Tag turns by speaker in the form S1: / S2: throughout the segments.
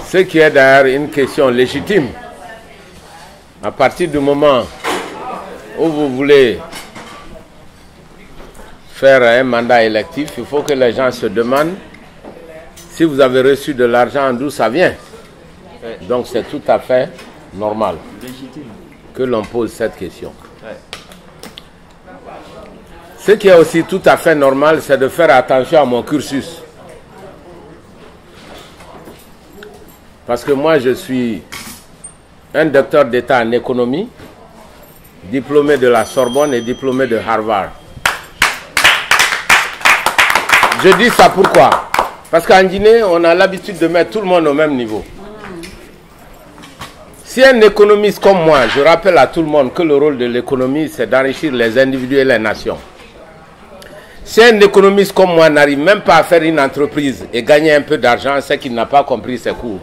S1: Ce qui est d'ailleurs une question légitime. À partir du moment où vous voulez faire un mandat électif, il faut que les gens se demandent si vous avez reçu de l'argent, d'où ça vient. Donc c'est tout à fait normal que l'on pose cette question. Ce qui est aussi tout à fait normal, c'est de faire attention à mon cursus. Parce que moi, je suis un docteur d'État en économie, diplômé de la Sorbonne et diplômé de Harvard. Je dis ça pourquoi? Parce qu'en Guinée, on a l'habitude de mettre tout le monde au même niveau. Si un économiste comme moi, je rappelle à tout le monde que le rôle de l'économie, c'est d'enrichir les individus et les nations. Si un économiste comme moi n'arrive même pas à faire une entreprise et gagner un peu d'argent, c'est qu'il n'a pas compris ses cours.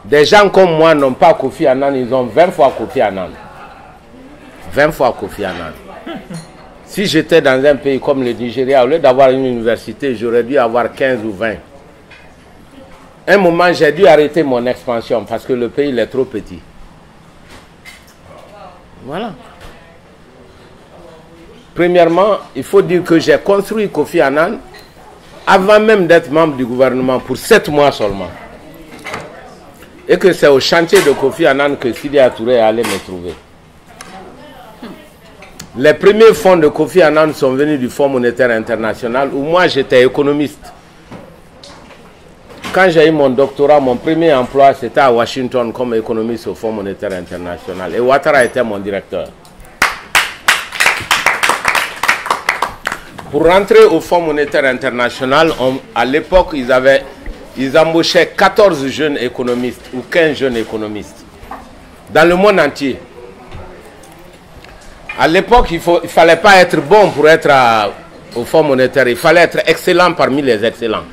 S1: Des gens comme moi n'ont pas Kofi Annan, ils ont 20 fois Kofi Annan. 20 fois Kofi Annan. Si j'étais dans un pays comme le Nigeria, au lieu d'avoir une université, j'aurais dû avoir 15 ou 20. Un moment, j'ai dû arrêter mon expansion parce que le pays il est trop petit. Voilà. Premièrement, il faut dire que j'ai construit Kofi Annan avant même d'être membre du gouvernement pour 7 mois seulement. Et que c'est au chantier de Kofi Annan que Sidya Touré allait me trouver. Les premiers fonds de Kofi Annan sont venus du Fonds monétaire international où moi j'étais économiste. Quand j'ai eu mon doctorat, mon premier emploi c'était à Washington comme économiste au Fonds monétaire international. Et Ouattara était mon directeur. Pour rentrer au Fonds monétaire international, à l'époque, ils embauchaient 14 jeunes économistes ou 15 jeunes économistes dans le monde entier. À l'époque, il ne fallait pas être bon pour être au Fonds monétaire, il fallait être excellent parmi les excellents.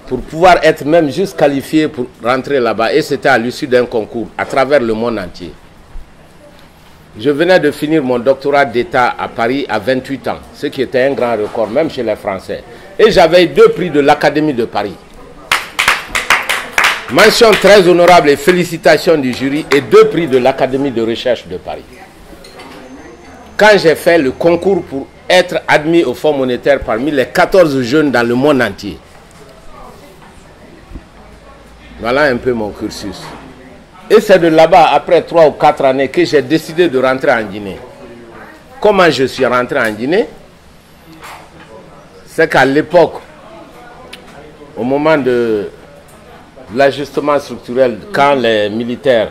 S1: Pour pouvoir être même juste qualifié pour rentrer là-bas. Et c'était à l'issue d'un concours à travers le monde entier. Je venais de finir mon doctorat d'État à Paris à 28 ans, ce qui était un grand record, même chez les Français. Et j'avais 2 prix de l'Académie de Paris. Mention très honorable et félicitations du jury et 2 prix de l'Académie de recherche de Paris. Quand j'ai fait le concours pour être admis au Fonds monétaire parmi les 14 jeunes dans le monde entier. Voilà un peu mon cursus. Et c'est de là-bas, après 3 ou 4 années, que j'ai décidé de rentrer en Guinée. Comment je suis rentré en Guinée? C'est qu'à l'époque, au moment de l'ajustement structurel, quand les militaires,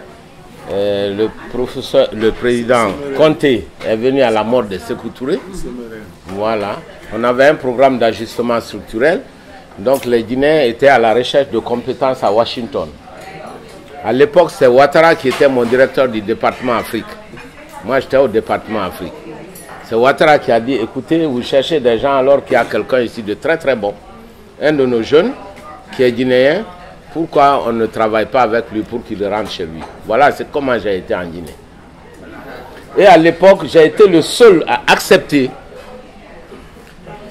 S1: le président Conté est venu à la mort de Sékou Touré, voilà, on avait un programme d'ajustement structurel. Donc les Guinéens étaient à la recherche de compétences à Washington. À l'époque, c'est Ouattara qui était mon directeur du département Afrique. Moi, j'étais au département Afrique. C'est Ouattara qui a dit, écoutez, vous cherchez des gens alors qu'il y a quelqu'un ici de très très bon. Un de nos jeunes, qui est guinéen, pourquoi on ne travaille pas avec lui pour qu'il rentre chez lui? Voilà, c'est comment j'ai été en Guinée. Et à l'époque, j'ai été le seul à accepter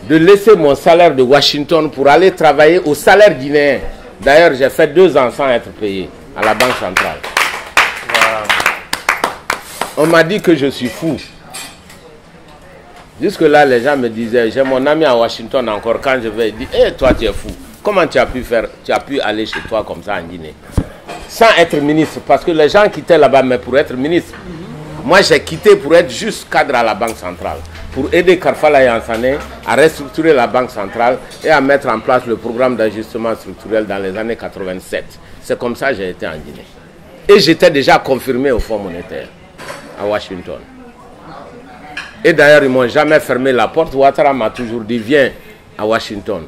S1: de laisser mon salaire de Washington pour aller travailler au salaire guinéen. D'ailleurs, j'ai fait 2 ans sans être payé à la Banque centrale. Voilà. On m'a dit que je suis fou. Jusque-là, les gens me disaient, j'ai mon ami à Washington encore, quand je vais, il dit, hé, toi tu es fou. Comment tu as pu faire, tu as pu aller chez toi comme ça en Guinée? Sans être ministre, parce que les gens quittaient là-bas, mais pour être ministre. Moi, j'ai quitté pour être juste cadre à la Banque centrale, pour aider Karfala Yansane à restructurer la Banque centrale et à mettre en place le programme d'ajustement structurel dans les années 87. C'est comme ça que j'ai été en Guinée. Et j'étais déjà confirmé au Fonds monétaire à Washington. Et d'ailleurs, ils ne m'ont jamais fermé la porte. Ouattara m'a toujours dit, viens à Washington.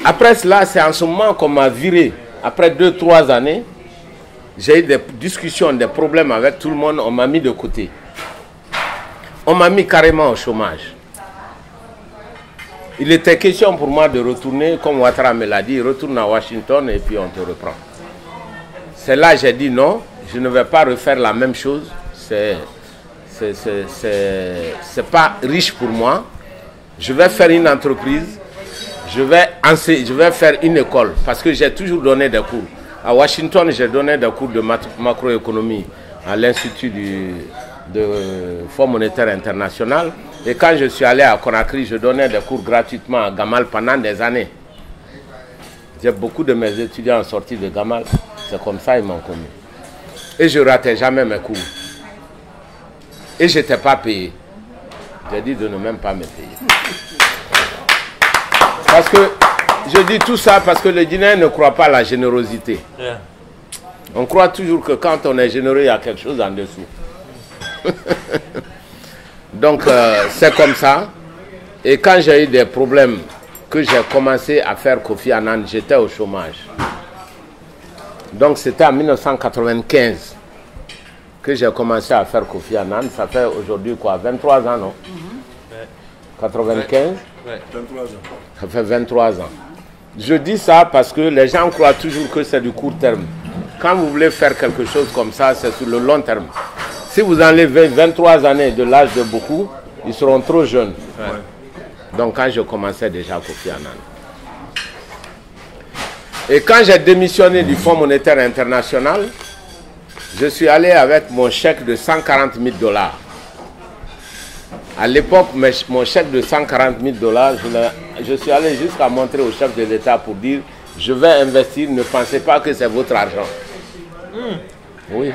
S1: Après cela, c'est en ce moment qu'on m'a viré. Après 2-3 années, j'ai eu des discussions, des problèmes avec tout le monde. On m'a mis de côté. On m'a mis carrément au chômage. Il était question pour moi de retourner, comme Ouattara me l'a dit, retourne à Washington et puis on te reprend. C'est là que j'ai dit non, je ne vais pas refaire la même chose. C'est pas riche pour moi. je vais faire une entreprise, je vais faire une école, parce que j'ai toujours donné des cours. À Washington, j'ai donné des cours de macroéconomie à l'Institut de Fonds monétaire international. Et quand je suis allé à Conakry, je donnais des cours gratuitement à Gamal pendant des années. J'ai beaucoup de mes étudiants sortis de Gamal. C'est comme ça ils m'ont connu. Et je ne ratais jamais mes cours. Et je n'étais pas payé. J'ai dit de ne même pas me payer. Parce que, je dis tout ça parce que les Guinéens ne croient pas à la générosité. Yeah. On croit toujours que quand on est généreux, il y a quelque chose en dessous. Donc, c'est comme ça. Et quand j'ai eu des problèmes, que j'ai commencé à faire Kofi Annan, j'étais au chômage. Donc, c'était en 1995 que j'ai commencé à faire Kofi Annan. Ça fait aujourd'hui quoi, 23 ans, non? 95 ouais. 23 ans. Ça fait 23 ans. Je dis ça parce que les gens croient toujours que c'est du court terme. Quand vous voulez faire quelque chose comme ça, c'est sur le long terme. Si vous enlevez 23 années de l'âge de beaucoup, ils seront trop jeunes. Ouais. Donc quand je commençais déjà Kofi Annan. Et quand j'ai démissionné du Fonds monétaire international, je suis allé avec mon chèque de 140 000 $. À l'époque, mon chèque de 140 000 $, je suis allé jusqu'à montrer au chef de l'État pour dire « Je vais investir, ne pensez pas que c'est votre argent. » Oui.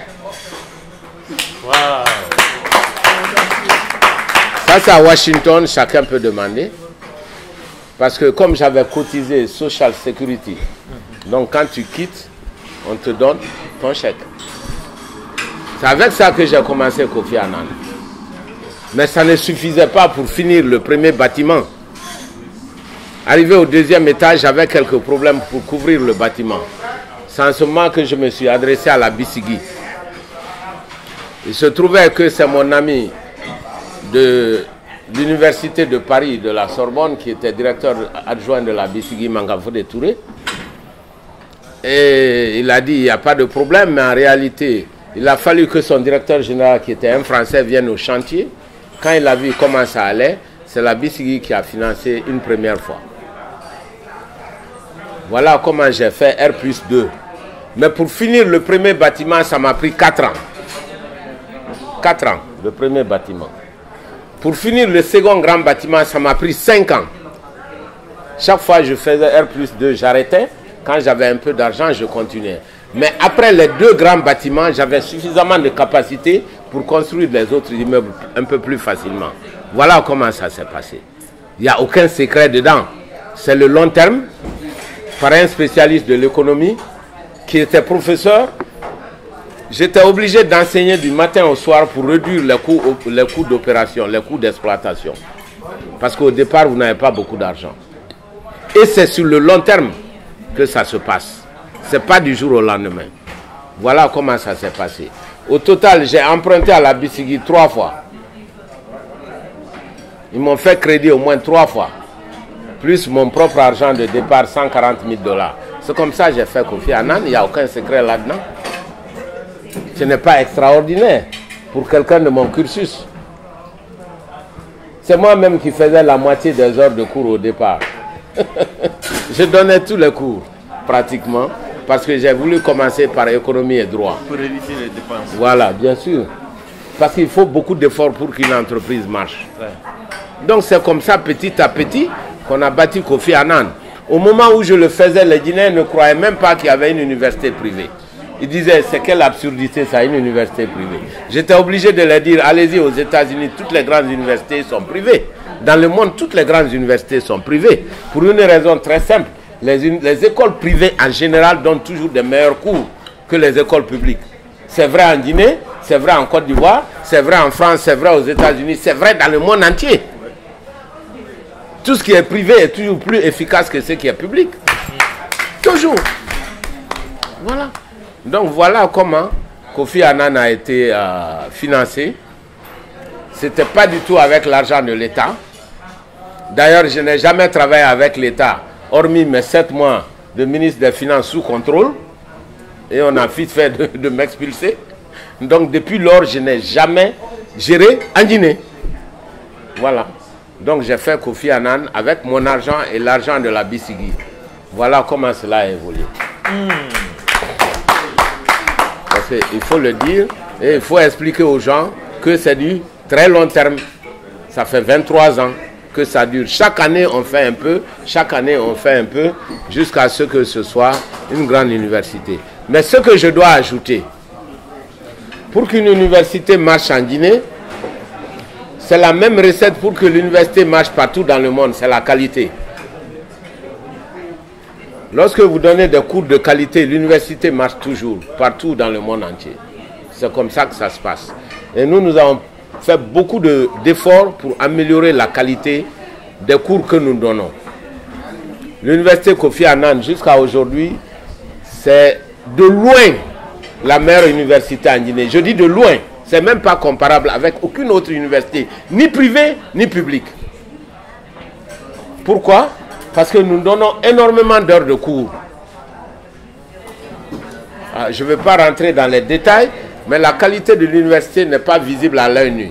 S1: Wow. Ça, c'est à Washington, chacun peut demander. Parce que comme j'avais cotisé Social Security, donc quand tu quittes, on te donne ton chèque. C'est avec ça que j'ai commencé Kofi Annan. Mais ça ne suffisait pas pour finir le premier bâtiment. Arrivé au deuxième étage, j'avais quelques problèmes pour couvrir le bâtiment. C'est en ce moment que je me suis adressé à la Bissigui. Il se trouvait que c'est mon ami de l'Université de Paris, de la Sorbonne, qui était directeur adjoint de la Bissigui, Mangafodé Touré. Et il a dit, il n'y a pas de problème, mais en réalité, il a fallu que son directeur général, qui était un Français, vienne au chantier. Quand il a vu comment ça allait, c'est la Bissigui qui a financé une première fois. Voilà comment j'ai fait R+2. Mais pour finir le premier bâtiment, ça m'a pris 4 ans. 4 ans, le premier bâtiment. Pour finir le second grand bâtiment, ça m'a pris 5 ans. Chaque fois je faisais R+2, j'arrêtais. Quand j'avais un peu d'argent, je continuais. Mais après les 2 grands bâtiments, j'avais suffisamment de capacité pour construire les autres immeubles un peu plus facilement. Voilà comment ça s'est passé. Il n'y a aucun secret dedans. C'est le long terme, par un spécialiste de l'économie, qui était professeur. J'étais obligé d'enseigner du matin au soir pour réduire les coûts d'opération, les coûts d'exploitation. Parce qu'au départ, vous n'avez pas beaucoup d'argent. Et c'est sur le long terme que ça se passe. Ce n'est pas du jour au lendemain. Voilà comment ça s'est passé. Au total, j'ai emprunté à la Bissigui 3 fois. Ils m'ont fait crédit au moins 3 fois. Plus mon propre argent de départ, 140 000 $. C'est comme ça que j'ai fait Kofi Annan. Il n'y a aucun secret là-dedans. Ce n'est pas extraordinaire pour quelqu'un de mon cursus. C'est moi-même qui faisais la moitié des heures de cours au départ. Je donnais tous les cours, pratiquement, parce que j'ai voulu commencer par économie et droit.
S2: Pour éviter les dépenses.
S1: Voilà, bien sûr. Parce qu'il faut beaucoup d'efforts pour qu'une entreprise marche. Ouais. Donc c'est comme ça, petit à petit, qu'on a bâti Kofi Annan. Au moment où je le faisais, les Guinéens ne croyaient même pas qu'il y avait une université privée. Ils disaient, c'est quelle absurdité ça, une université privée. J'étais obligé de leur dire, allez-y aux États-Unis, toutes les grandes universités sont privées. Dans le monde, toutes les grandes universités sont privées. Pour une raison très simple, les écoles privées en général donnent toujours des meilleurs cours que les écoles publiques. C'est vrai en Guinée, c'est vrai en Côte d'Ivoire, c'est vrai en France, c'est vrai aux États-Unis, c'est vrai dans le monde entier. Tout ce qui est privé est toujours plus efficace que ce qui est public. Toujours. Voilà. Donc voilà comment Kofi Annan a été financé. Ce n'était pas du tout avec l'argent de l'État. D'ailleurs, je n'ai jamais travaillé avec l'État, hormis mes 7 mois de ministre des Finances sous contrôle. Et on a vite fait de m'expulser. Donc depuis lors, je n'ai jamais géré en Guinée. Voilà. Donc j'ai fait Kofi Annan avec mon argent et l'argent de la Bisigi. Voilà comment cela a évolué. Parce qu'il faut le dire et il faut expliquer aux gens que c'est du très long terme. Ça fait 23 ans que ça dure. Chaque année on fait un peu, chaque année on fait un peu, jusqu'à ce que ce soit une grande université. Mais ce que je dois ajouter, pour qu'une université marche en Guinée, c'est la même recette pour que l'université marche partout dans le monde, c'est la qualité. Lorsque vous donnez des cours de qualité, l'université marche toujours, partout dans le monde entier. C'est comme ça que ça se passe. Et nous avons fait beaucoup d'efforts pour améliorer la qualité des cours que nous donnons. L'université Kofi Annan, jusqu'à aujourd'hui, c'est de loin la meilleure université en Guinée. Je dis de loin, c'est même pas comparable avec aucune autre université, ni privée, ni publique. Pourquoi? Parce que nous donnons énormément d'heures de cours. Je ne vais pas rentrer dans les détails, mais la qualité de l'université n'est pas visible à l'œil nu.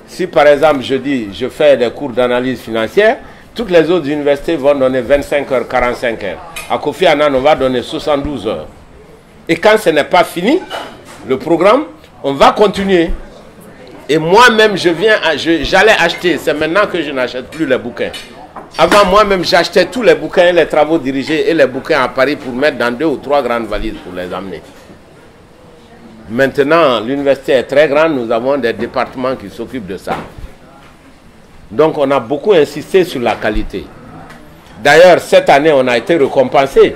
S1: Si par exemple je fais des cours d'analyse financière, toutes les autres universités vont donner 25 heures, 45 heures. À Kofi Annan, on va donner 72 heures. Et quand ce n'est pas fini, le programme, on va continuer. Et moi-même, j'allais acheter, c'est maintenant que je n'achète plus les bouquins. Avant, moi-même, j'achetais tous les bouquins, les travaux dirigés et les bouquins à Paris pour mettre dans 2 ou 3 grandes valises pour les amener. Maintenant, l'université est très grande, nous avons des départements qui s'occupent de ça. Donc, on a beaucoup insisté sur la qualité. D'ailleurs, cette année, on a été récompensé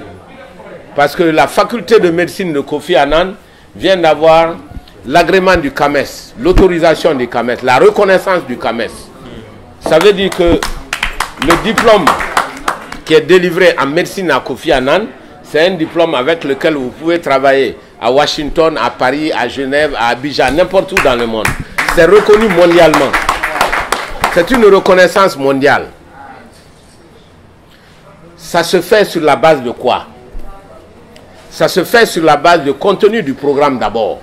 S1: parce que la faculté de médecine de Kofi Annan vient d'avoir l'agrément du CAMES, l'autorisation du CAMES, la reconnaissance du CAMES. Ça veut dire que le diplôme qui est délivré en médecine à Kofi Annan, c'est un diplôme avec lequel vous pouvez travailler à Washington, à Paris, à Genève, à Abidjan, n'importe où dans le monde. C'est reconnu mondialement. C'est une reconnaissance mondiale. Ça se fait sur la base de quoi? Ça se fait sur la base du contenu du programme d'abord.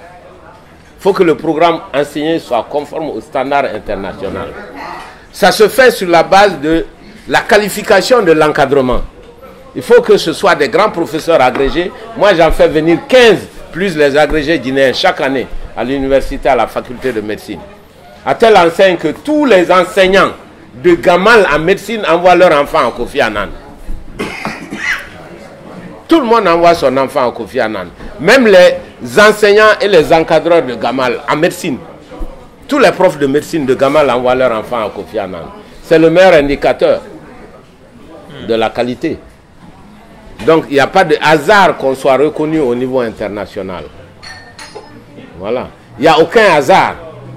S1: Il faut que le programme enseigné soit conforme aux standards internationaux. Ça se fait sur la base de la qualification de l'encadrement. Il faut que ce soit des grands professeurs agrégés. Moi, j'en fais venir 15 plus les agrégés guinéens chaque année à l'université, à la faculté de médecine. À telle enseigne que tous les enseignants de Gamal en médecine envoient leurs enfants à Kofi Annan. Tout le monde envoie son enfant à Kofi Annan. Même les enseignants et les encadreurs de Gamal en médecine. Tous les profs de médecine de Gamal envoient leurs enfants à Kofi Annan. C'est le meilleur indicateur de la qualité. Donc, il n'y a pas de hasard qu'on soit reconnu au niveau international. Voilà. Il n'y a aucun hasard.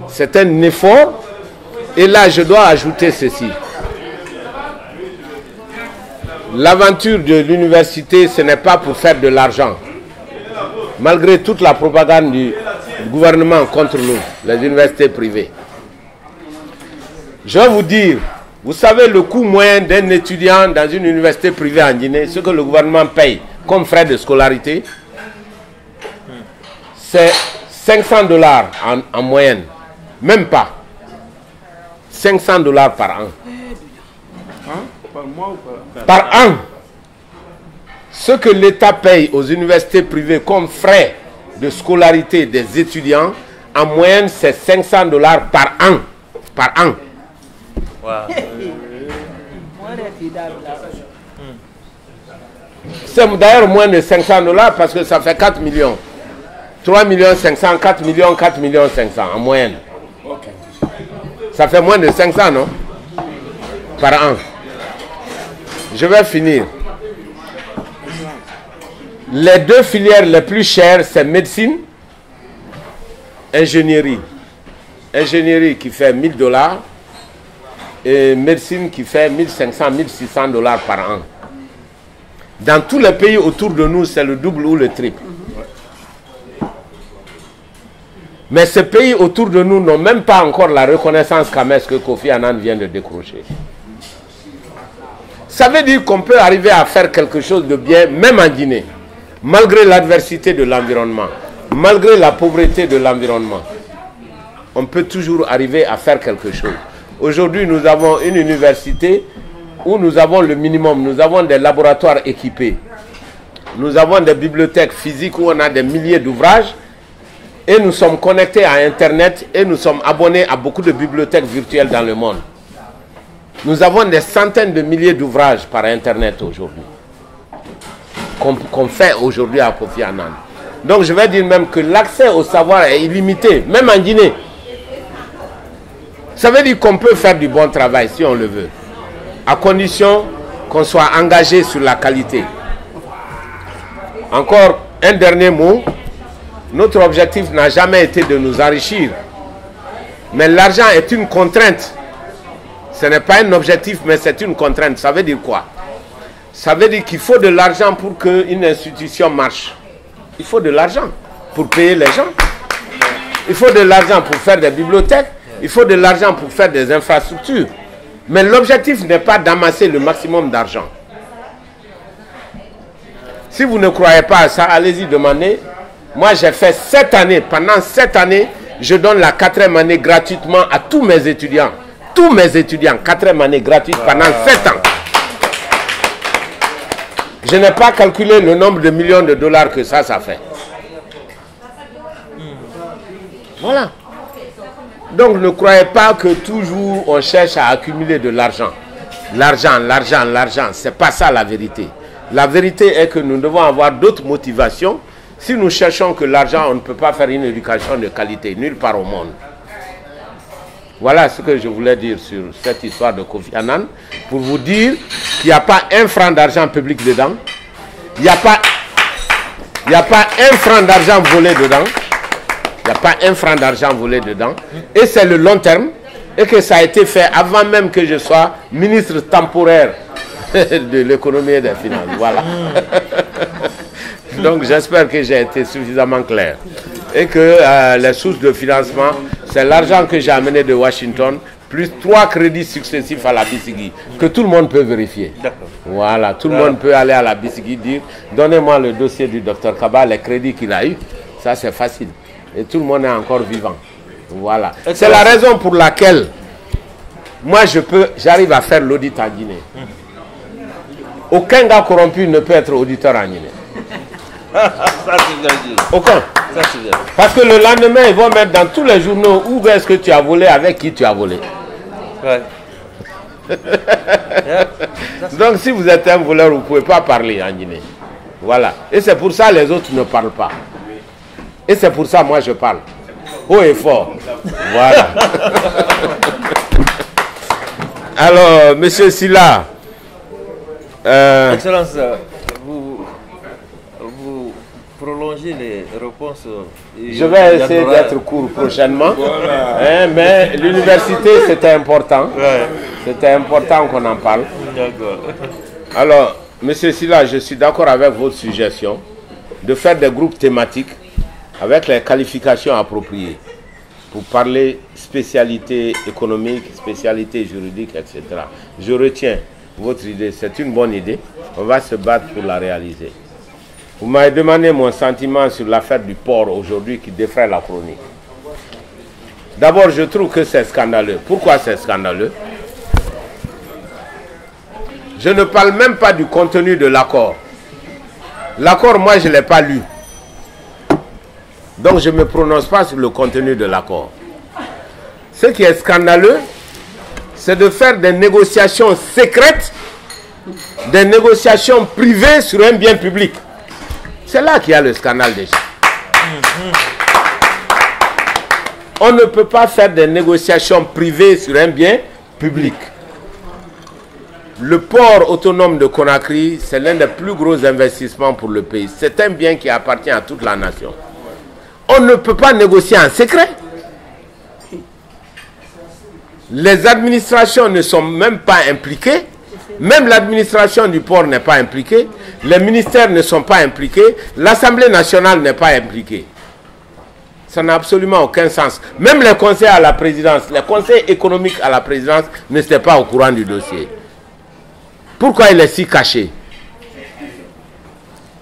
S1: C'est un effort. Et là, je dois ajouter ceci. L'aventure de l'université, ce n'est pas pour faire de l'argent. Malgré toute la propagande du gouvernement contre nous, les universités privées. Je vais vous dire, vous savez le coût moyen d'un étudiant dans une université privée en Guinée, ce que le gouvernement paye comme frais de scolarité, c'est 500 $ en moyenne. Même pas. 500 $ par an.
S2: Par mois ou
S1: par an? Ce que l'État paye aux universités privées comme frais de scolarité des étudiants, en moyenne, c'est 500 $ par an. Par an.
S3: Wow.
S1: C'est d'ailleurs moins de 500 $ parce que ça fait 4 millions. 3 500 000, 4 millions, 4 500 000 en moyenne. Ça fait moins de 500, non? Par an. Je vais finir. Les deux filières les plus chères, c'est médecine, ingénierie. Ingénierie qui fait 1000 $ et médecine qui fait 1500, 1600 $ par an. Dans tous les pays autour de nous, c'est le double ou le triple. Mais ces pays autour de nous n'ont même pas encore la reconnaissance CAMES que Kofi Annan vient de décrocher. Ça veut dire qu'on peut arriver à faire quelque chose de bien, même en Guinée, malgré l'adversité de l'environnement, malgré la pauvreté de l'environnement. On peut toujours arriver à faire quelque chose. Aujourd'hui, nous avons une université où nous avons le minimum. Nous avons des laboratoires équipés. Nous avons des bibliothèques physiques où on a des milliers d'ouvrages. Et nous sommes connectés à Internet et nous sommes abonnés à beaucoup de bibliothèques virtuelles dans le monde. Nous avons des centaines de milliers d'ouvrages par Internet aujourd'hui. Qu'on fait aujourd'hui à Kofi Annan. Donc je vais dire même que l'accès au savoir est illimité, même en Guinée. Ça veut dire qu'on peut faire du bon travail si on le veut, à condition qu'on soit engagé sur la qualité. Encore un dernier mot, notre objectif n'a jamais été de nous enrichir, mais l'argent est une contrainte. Ce n'est pas un objectif, mais c'est une contrainte. Ça veut dire quoi? Ça veut dire qu'il faut de l'argent pour qu'une institution marche. Il faut de l'argent pour payer les gens. Il faut de l'argent pour faire des bibliothèques. Il faut de l'argent pour faire des infrastructures. Mais l'objectif n'est pas d'amasser le maximum d'argent. Si vous ne croyez pas à ça, allez-y demander. Moi, j'ai fait 7 années. Pendant 7 années, je donne la 4e année gratuitement à tous mes étudiants. Tous mes étudiants, 4e année gratuite pendant 7 ans. Je n'ai pas calculé le nombre de millions de dollars que ça fait. Voilà. Donc ne croyez pas que toujours on cherche à accumuler de l'argent. L'argent, l'argent, l'argent. Ce n'est pas ça la vérité. La vérité est que nous devons avoir d'autres motivations. Si nous cherchons que l'argent, on ne peut pas faire une éducation de qualité nulle part au monde. Voilà ce que je voulais dire sur cette histoire de Kofi Annan, pour vous dire qu'il n'y a pas un franc d'argent public dedans, il n'y a pas un franc d'argent volé dedans, il n'y a pas un franc d'argent volé dedans, et c'est le long terme, et que ça a été fait avant même que je sois ministre temporaire de l'économie et des finances. Voilà. Donc j'espère que j'ai été suffisamment clair. Et que les sources de financement, c'est l'argent que j'ai amené de Washington, plus 3 crédits successifs à la BCG, que tout le monde peut vérifier. Voilà, tout le monde peut aller à la BCG, dire, donnez-moi le dossier du Dr Kaba, les crédits qu'il a eu. Ça c'est facile. Et tout le monde est encore vivant. Voilà. C'est la raison pour laquelle moi j'arrive à faire l'audit en Guinée. Aucun gars corrompu ne peut être auditeur en Guinée.
S3: Ça c'est bien dit.
S1: Aucun.
S3: Ça c'est bien.
S1: Parce que le lendemain, ils vont mettre dans tous les journaux où est-ce que tu as volé, avec qui tu as volé.
S3: Ouais.
S1: Donc si vous êtes un voleur, vous ne pouvez pas parler en Guinée. Voilà. Et c'est pour ça que les autres ne parlent pas. Et c'est pour ça que moi je parle. Haut et fort. Voilà. Alors, monsieur Silla.
S3: Excellence, vous prolongez les réponses.
S1: Je vais essayer d'être court prochainement. Voilà. Mais l'université, c'était important. Ouais. C'était important qu'on en parle. D'accord. Alors, monsieur Silla, je suis d'accord avec votre suggestion de faire des groupes thématiques avec les qualifications appropriées pour parler spécialité économique, spécialité juridique, etc. Je retiens votre idée, c'est une bonne idée. On va se battre pour la réaliser. Vous m'avez demandé mon sentiment sur l'affaire du port aujourd'hui qui défraie la chronique. D'abord, je trouve que c'est scandaleux. Pourquoi c'est scandaleux? Je ne parle même pas du contenu de l'accord. L'accord, moi, je ne l'ai pas lu. Donc, je ne me prononce pas sur le contenu de l'accord. Ce qui est scandaleux, c'est de faire des négociations secrètes, des négociations privées sur un bien public. C'est là qu'il y a le scandale déjà. On ne peut pas faire des négociations privées sur un bien public. Le port autonome de Conakry, c'est l'un des plus gros investissements pour le pays. C'est un bien qui appartient à toute la nation. On ne peut pas négocier en secret. Les administrations ne sont même pas impliquées. Même l'administration du port n'est pas impliquée. Les ministères ne sont pas impliqués. L'Assemblée nationale n'est pas impliquée. Ça n'a absolument aucun sens. Même les conseils à la présidence, les conseils économiques à la présidence n'étaient pas au courant du dossier. Pourquoi il est si caché?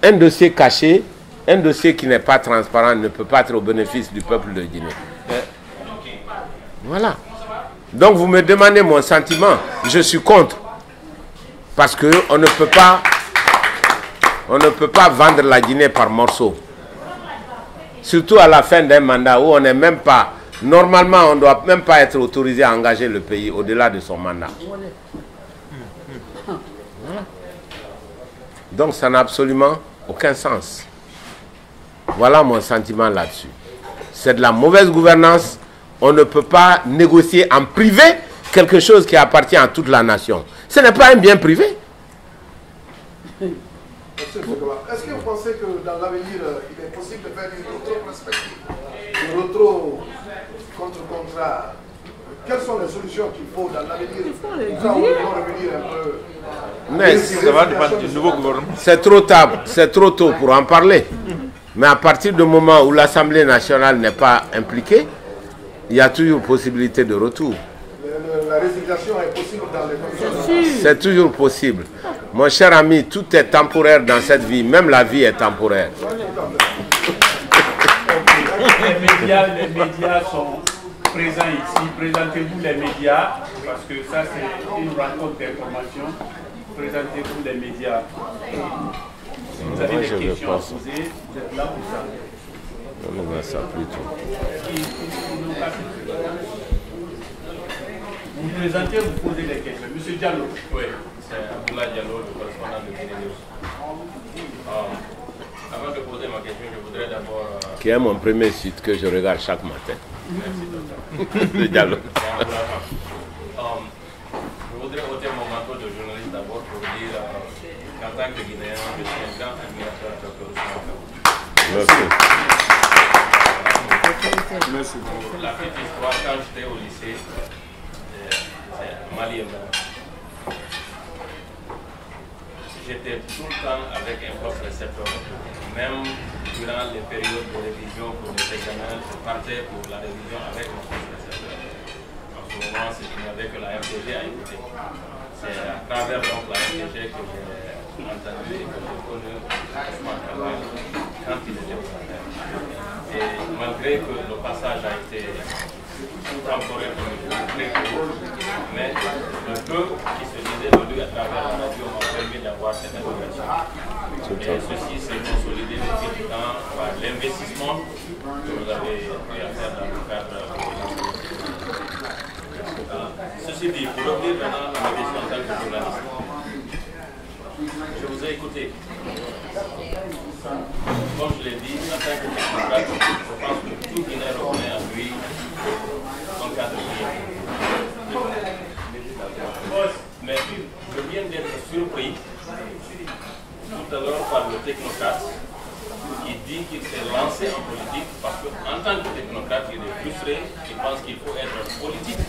S1: Un dossier caché, un dossier qui n'est pas transparent ne peut pas être au bénéfice du peuple de Guinée. Voilà. Donc vous me demandez mon sentiment. Je suis contre. Parce qu'on ne peut pas vendre la Guinée par morceaux. Surtout à la fin d'un mandat où on n'est même pas... Normalement, on ne doit même pas être autorisé à engager le pays au-delà de son mandat. Donc ça n'a absolument aucun sens. Voilà mon sentiment là-dessus. C'est de la mauvaise gouvernance. On ne peut pas négocier en privé quelque chose qui appartient à toute la nation. Ce n'est pas un bien privé.
S4: Est-ce que vous pensez que dans l'avenir, il est possible de faire une rétro-perspective, une rétro-contre-contrat? Quelles sont les solutions qu'il faut dans l'avenir? Ça, on va revenir un peu.
S1: Mais
S2: Ça va dépendre du nouveau gouvernement.
S1: c'est trop tôt pour en parler. Mais à partir du moment où l'Assemblée nationale n'est pas impliquée, il y a toujours possibilité de retour.
S4: La résignation est possible dans les conditions.
S1: C'est toujours possible. Mon cher ami, tout est temporaire dans cette vie. Même la vie est temporaire.
S5: Les médias sont présents ici. Présentez-vous les médias, parce que ça c'est une rencontre d'information. Présentez-vous les médias. Si vous avez des questions à poser, vous êtes là pour ça.
S1: On va ça plus tôt.
S5: Vous présentez, vous posez des questions. Monsieur Diallo.
S6: Oui, c'est Abdoulaye Diallo, le correspondant de Guinée News. Avant de poser ma question, je voudrais d'abord...
S1: Qui est mon premier site que je regarde chaque matin. Le Diallo.
S6: Je voudrais ôter mon manteau de journaliste d'abord pour dire qu'en tant que Guinéen, je suis un grand admirateur de Dr. Ousmane Kabou.
S1: Merci.
S2: Merci.
S6: La petite histoire, quand j'étais au lycée, c'est Mali et Mbana. J'étais tout le temps avec un prof récepteur. Même durant les périodes de révision pour les examens, je partais pour la révision avec mon prof récepteur. En ce moment, il n'y avait que la MTG à écouter. C'est à travers donc la MTG que j'ai entendu et que j'ai connu Ousmane Kabou quand il était au Niger. Et malgré que le passage a été temporaire pour très court, mais le peu qui se disait de lui à travers la radio m'a permis d'avoir cette information. Et ceci s'est consolidé depuis le temps par l'investissement que vous avez pu faire dans le cadre de ceci dit, pour revenir maintenant à ma question en tant que journaliste, je vous ai écouté. Comme je l'ai dit, en tant que technocrate, je pense que tout Guinéen reconnaît à lui son cadre bien. Mais je viens d'être surpris tout à l'heure par le technocrate qui dit qu'il s'est lancé en politique parce qu'en tant que technocrate, il est frustré, il pense qu'il faut être politique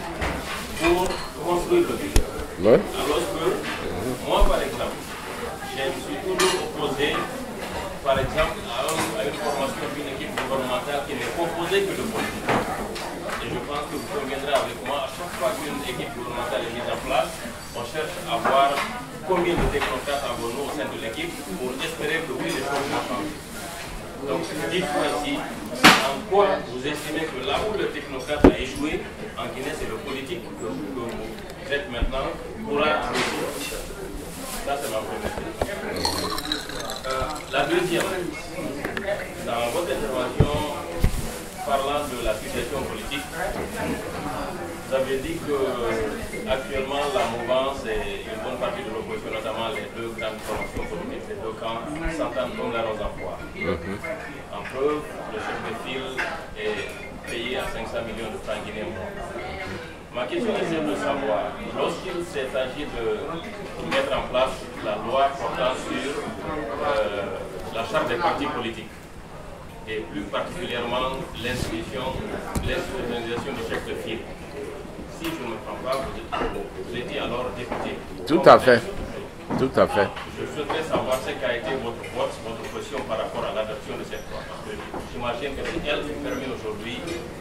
S6: pour construire le pays.
S1: Ouais.
S6: Alors que moi, par exemple, je me suis toujours opposé, par exemple, à une formation d'une équipe gouvernementale qui n'est composée que de politiques. Et je pense que vous conviendrez avec moi, à chaque fois qu'une équipe gouvernementale est mise en place, on cherche à voir combien de technocrates avons-nous au sein de l'équipe pour espérer que oui, les choses vont changer. Donc, dites-moi ici, en quoi vous estimez que là où le technocrate a échoué, en Guinée, c'est le politique que vous êtes maintenant pourra réussir. Ça, c'est ma première question. La deuxième, dans votre intervention, parlant de la situation politique, vous avez dit que actuellement la mouvance et une bonne partie de l'opposition, notamment les deux grandes formations politiques, les deux camps, s'entendent comme la rose en poire. En preuve, le chef de file est payé à 500 millions de francs guinéens. Ma question est de savoir, lorsqu'il s'est agi de mettre en place la loi portant sur la charte des partis politiques, et plus particulièrement l'institution du chef de file, si je ne me trompe pas, vous étiez alors député.
S1: Tout à fait. Tout à fait.
S6: Je souhaiterais savoir ce qu'a été votre vote, votre position par rapport à l'adoption de cette loi. Parce que j'imagine que c'est elle qui permet aujourd'hui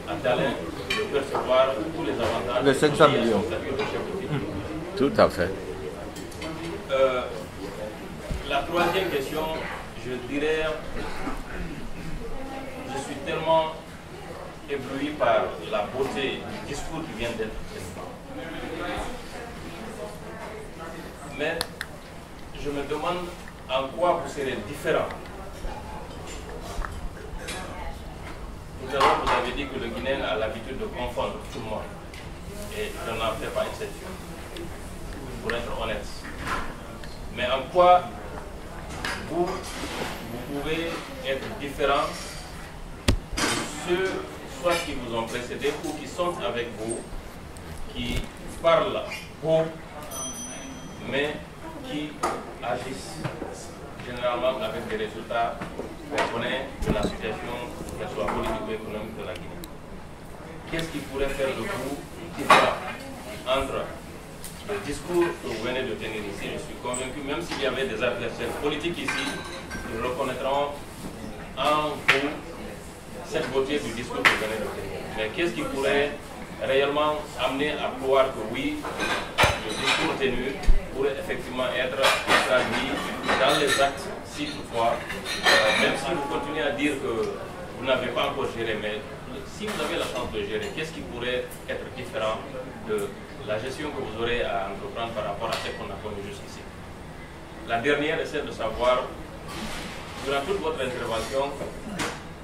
S6: à Talin de percevoir tous les avantages
S2: Les 500 millions.
S1: Tout à fait.
S6: La troisième question, je dirais, je suis tellement ébloui par la beauté du discours qui vient d'être fait. mais je me demande en quoi vous serez différent. Tout à l'heure, vous avez dit que le Guinéen a l'habitude de confondre tout le monde. Et je n'en fais pas exception, pour être honnête. Mais en quoi vous pouvez être différent de ceux soit qui vous ont précédé ou qui sont avec vous, qui parlent haut, mais qui agissent généralement avec des résultats qu'on connaît de la situation, qu'elle soit politique ou économique de la Guinée. Qu'est-ce qui pourrait faire le coup différent entre le discours que vous venez de tenir ici? Je suis convaincu, même s'il y avait des adversaires politiques ici, ils reconnaîtront en vous cette beauté du discours que vous venez de tenir. Mais qu'est-ce qui pourrait réellement amener à croire que oui, le discours tenu pourrait effectivement être traduit dans les actes, si toutefois, même si vous continuez à dire que vous n'avez pas encore géré, mais si vous avez la chance de gérer, qu'est-ce qui pourrait être différent de la gestion que vous aurez à entreprendre par rapport à ce qu'on a connu jusqu'ici? La dernière est celle de savoir, durant toute votre intervention,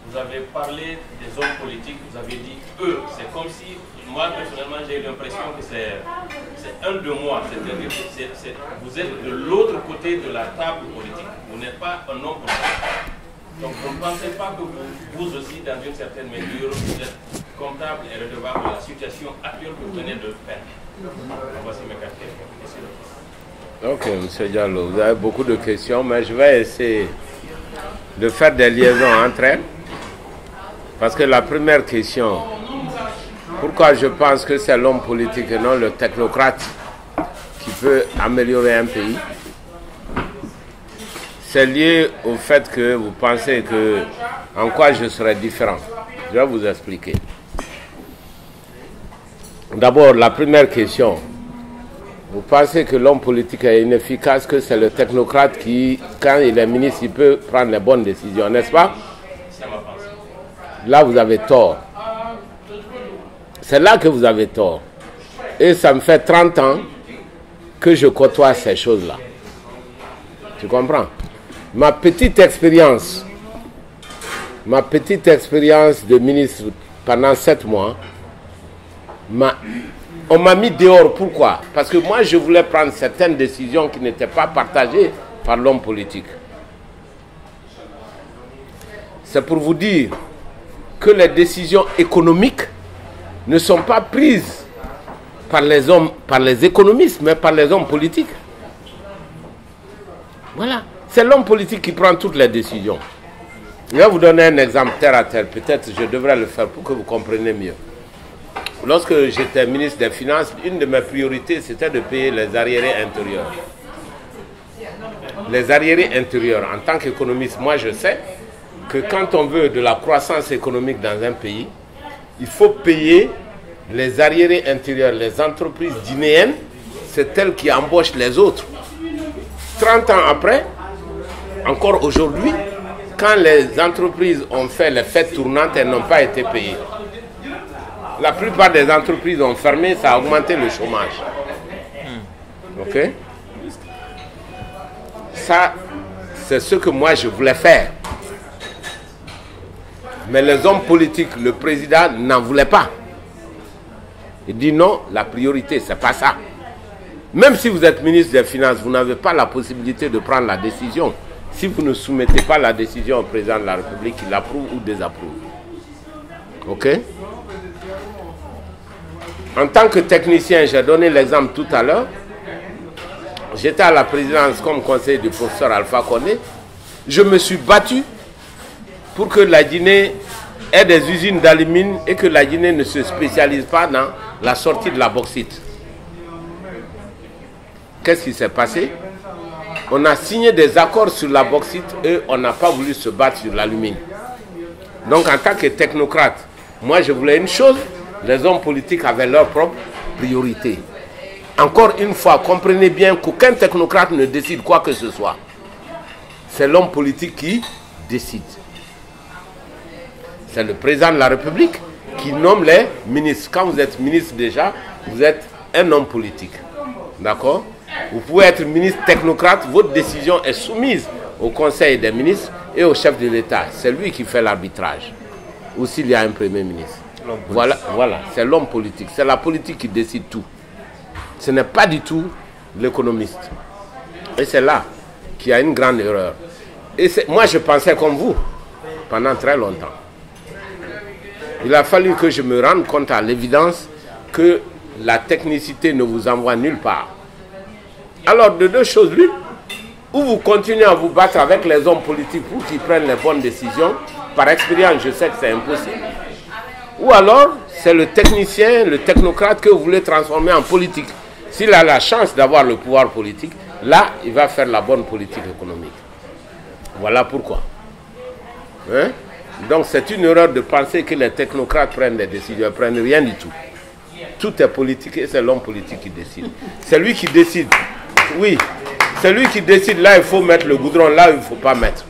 S6: vous avez parlé des hommes politiques, vous avez dit eux. C'est comme si, moi personnellement, j'ai eu l'impression que c'est un de moi. C'est-à-dire que vous êtes de l'autre côté de la table politique. Vous n'êtes pas un homme politique. Donc vous ne pensez pas que vous aussi, dans une certaine mesure, vous êtes comptable et redevable de la situation actuelle que vous venez de faire. Voici mes 4 questions.
S1: Ok, M. Diallo, vous avez beaucoup de questions, mais je vais essayer de faire des liaisons entre elles. Parce que la première question, pourquoi je pense que c'est l'homme politique et non le technocrate qui peut améliorer un pays? C'est lié au fait que vous pensez que en quoi je serais différent. Je vais vous expliquer. D'abord, la première question. Vous pensez que l'homme politique est inefficace, que c'est le technocrate qui, quand il est ministre, il peut prendre les bonnes décisions, n'est-ce pas? Là, vous avez tort. C'est là que vous avez tort. Et ça me fait 30 ans que je côtoie ces choses-là. Tu comprends? Ma petite expérience de ministre pendant 7 mois, on m'a mis dehors. Pourquoi? Parce que moi, je voulais prendre certaines décisions qui n'étaient pas partagées par l'homme politique. C'est pour vous dire que les décisions économiques ne sont pas prises par les économistes, mais par les hommes politiques. Voilà. C'est l'homme politique qui prend toutes les décisions. Je vais vous donner un exemple terre à terre. Peut-être je devrais le faire pour que vous compreniez mieux. Lorsque j'étais ministre des Finances, une de mes priorités, c'était de payer les arriérés intérieurs. Les arriérés intérieurs, en tant qu'économiste, moi je sais que quand on veut de la croissance économique dans un pays, il faut payer les arriérés intérieurs. Les entreprises guinéennes, c'est elles qui embauchent les autres. 30 ans après, encore aujourd'hui, quand les entreprises ont fait les fêtes tournantes, elles n'ont pas été payées. La plupart des entreprises ont fermé, ça a augmenté le chômage. Ok? Ça, c'est ce que moi je voulais faire. Mais les hommes politiques, le président n'en voulait pas. Il dit non, la priorité, c'est pas ça. Même si vous êtes ministre des Finances, vous n'avez pas la possibilité de prendre la décision. Si vous ne soumettez pas la décision au président de la République, il approuve ou désapprouve. Ok? En tant que technicien, j'ai donné l'exemple tout à l'heure. J'étais à la présidence comme conseiller du professeur Alpha Condé. Je me suis battu pour que la Guinée ait des usines d'alumine et que la Guinée ne se spécialise pas dans la sortie de la bauxite. Qu'est-ce qui s'est passé? On a signé des accords sur la bauxite et on n'a pas voulu se battre sur l'alumine. Donc en tant que technocrate, moi je voulais une chose, les hommes politiques avaient leurs propres priorités. Encore une fois, comprenez bien qu'aucun technocrate ne décide quoi que ce soit. C'est l'homme politique qui décide. C'est le président de la République qui nomme les ministres. Quand vous êtes ministre déjà, vous êtes un homme politique. D'accord? Vous pouvez être ministre technocrate, votre décision est soumise au Conseil des ministres et au chef de l'État. C'est lui qui fait l'arbitrage. Ou s'il y a un Premier ministre. Voilà, c'est l'homme politique. C'est la politique qui décide tout. Ce n'est pas du tout l'économiste. Et c'est là qu'il y a une grande erreur. Et moi, je pensais comme vous pendant très longtemps. Il a fallu que je me rende compte à l'évidence que la technicité ne vous envoie nulle part. Alors, de deux choses l'une, ou vous continuez à vous battre avec les hommes politiques pour qu'ils prennent les bonnes décisions. Par expérience, je sais que c'est impossible. Ou alors, c'est le technicien, le technocrate que vous voulez transformer en politique. S'il a la chance d'avoir le pouvoir politique, là, il va faire la bonne politique économique. Voilà pourquoi. Hein? Donc, c'est une erreur de penser que les technocrates prennent des décisions. Ils ne prennent rien du tout. Tout est politique et c'est l'homme politique qui décide. C'est lui qui décide. Oui, c'est lui qui décide. Là, il faut mettre le goudron, là, il ne faut pas mettre.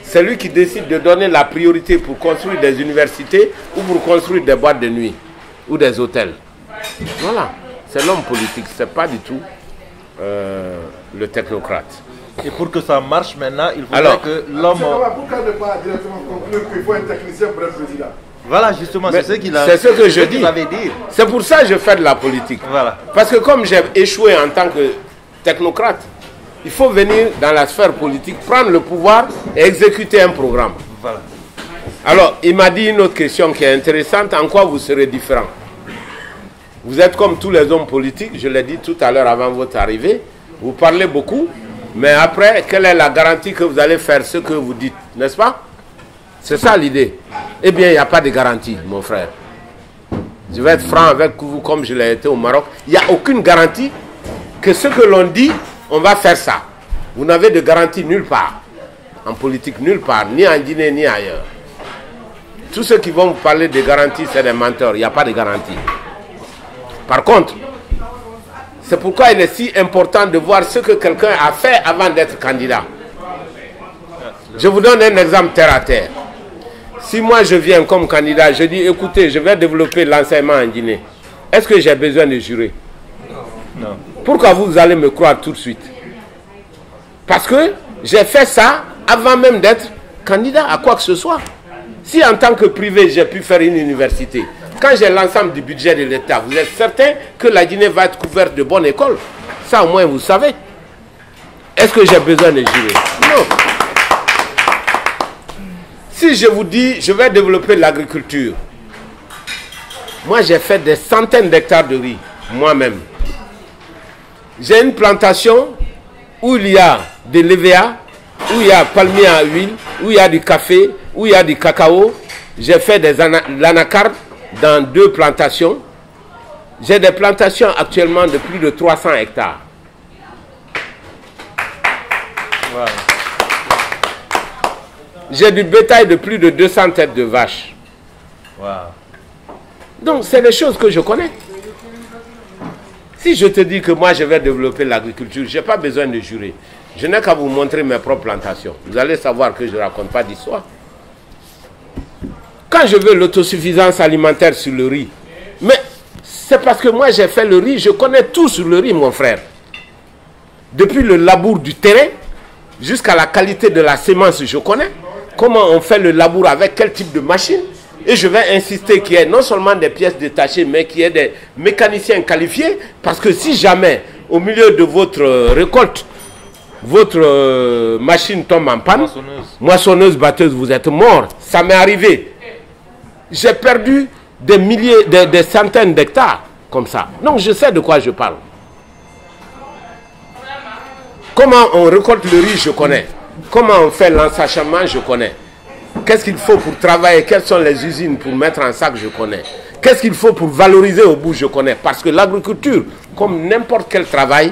S1: C'est lui qui décide de donner la priorité pour construire des universités ou pour construire des boîtes de nuit ou des hôtels. Voilà, c'est l'homme politique, ce n'est pas du tout le technocrate.
S7: Et pour que ça marche maintenant, il faudrait que l'homme...
S4: Pourquoi ne pas directement conclure qu'il faut un technicien pour être président?
S7: Voilà, justement, c'est ce qu'il a...
S1: C'est ce que je dis.
S7: Dire.
S1: C'est pour ça que je fais de la politique.
S7: Voilà.
S1: Parce que comme j'ai échoué en tant que technocrate, il faut venir dans la sphère politique, prendre le pouvoir et exécuter un programme.
S7: Voilà.
S1: Alors, il m'a dit une autre question qui est intéressante. En quoi vous serez différent? Vous êtes comme tous les hommes politiques, je l'ai dit tout à l'heure avant votre arrivée. Vous parlez beaucoup, mais après, quelle est la garantie que vous allez faire ce que vous dites, n'est-ce pas? C'est ça l'idée. Eh bien, il n'y a pas de garantie, mon frère. Je vais être franc avec vous comme je l'ai été au Maroc. Il n'y a aucune garantie que ce que l'on dit, on va faire ça. Vous n'avez de garantie nulle part. En politique, nulle part. Ni en Guinée, ni ailleurs. Tous ceux qui vont vous parler de garantie, c'est des menteurs. Il n'y a pas de garantie. Par contre, c'est pourquoi il est si important de voir ce que quelqu'un a fait avant d'être candidat. Je vous donne un exemple terre à terre. Si moi je viens comme candidat, je dis, écoutez, je vais développer l'enseignement en Guinée. Est-ce que j'ai besoin de jurer?
S7: Non.
S1: Pourquoi vous allez me croire tout de suite? Parce que j'ai fait ça avant même d'être candidat à quoi que ce soit. Si en tant que privé, j'ai pu faire une université, quand j'ai l'ensemble du budget de l'État, vous êtes certain que la Guinée va être couverte de bonnes écoles? Ça au moins vous savez. Est-ce que j'ai besoin de jurer? Non. Si je vous dis, je vais développer l'agriculture, moi j'ai fait des centaines d'hectares de riz, moi-même. J'ai une plantation où il y a des lévéas, où il y a palmier à huile, où il y a du café, où il y a du cacao. J'ai fait des l'anacarde dans 2 plantations. J'ai des plantations actuellement de plus de 300 hectares.
S7: Wow.
S1: J'ai du bétail de plus de 200 têtes de vaches.
S7: Wow.
S1: Donc, c'est des choses que je connais. Si je te dis que moi, je vais développer l'agriculture, je n'ai pas besoin de jurer. Je n'ai qu'à vous montrer mes propres plantations. Vous allez savoir que je ne raconte pas d'histoire. Quand je veux l'autosuffisance alimentaire sur le riz, mais c'est parce que moi, j'ai fait le riz, je connais tout sur le riz, mon frère. Depuis le labour du terrain, jusqu'à la qualité de la semence, je connais. Comment on fait le labour, avec quel type de machine. Et je vais insister qu'il y ait non seulement des pièces détachées, mais qu'il y ait des mécaniciens qualifiés. Parce que si jamais, au milieu de votre récolte, votre machine tombe en panne, moissonneuse, batteuse, vous êtes mort. Ça m'est arrivé. J'ai perdu des milliers, des centaines d'hectares comme ça. Donc je sais de quoi je parle. Comment on récolte le riz, je connais. Comment on fait l'ensachement, je connais. Qu'est-ce qu'il faut pour travailler, quelles sont les usines pour mettre en sac, je connais. Qu'est-ce qu'il faut pour valoriser au bout, je connais. Parce que l'agriculture, comme n'importe quel travail,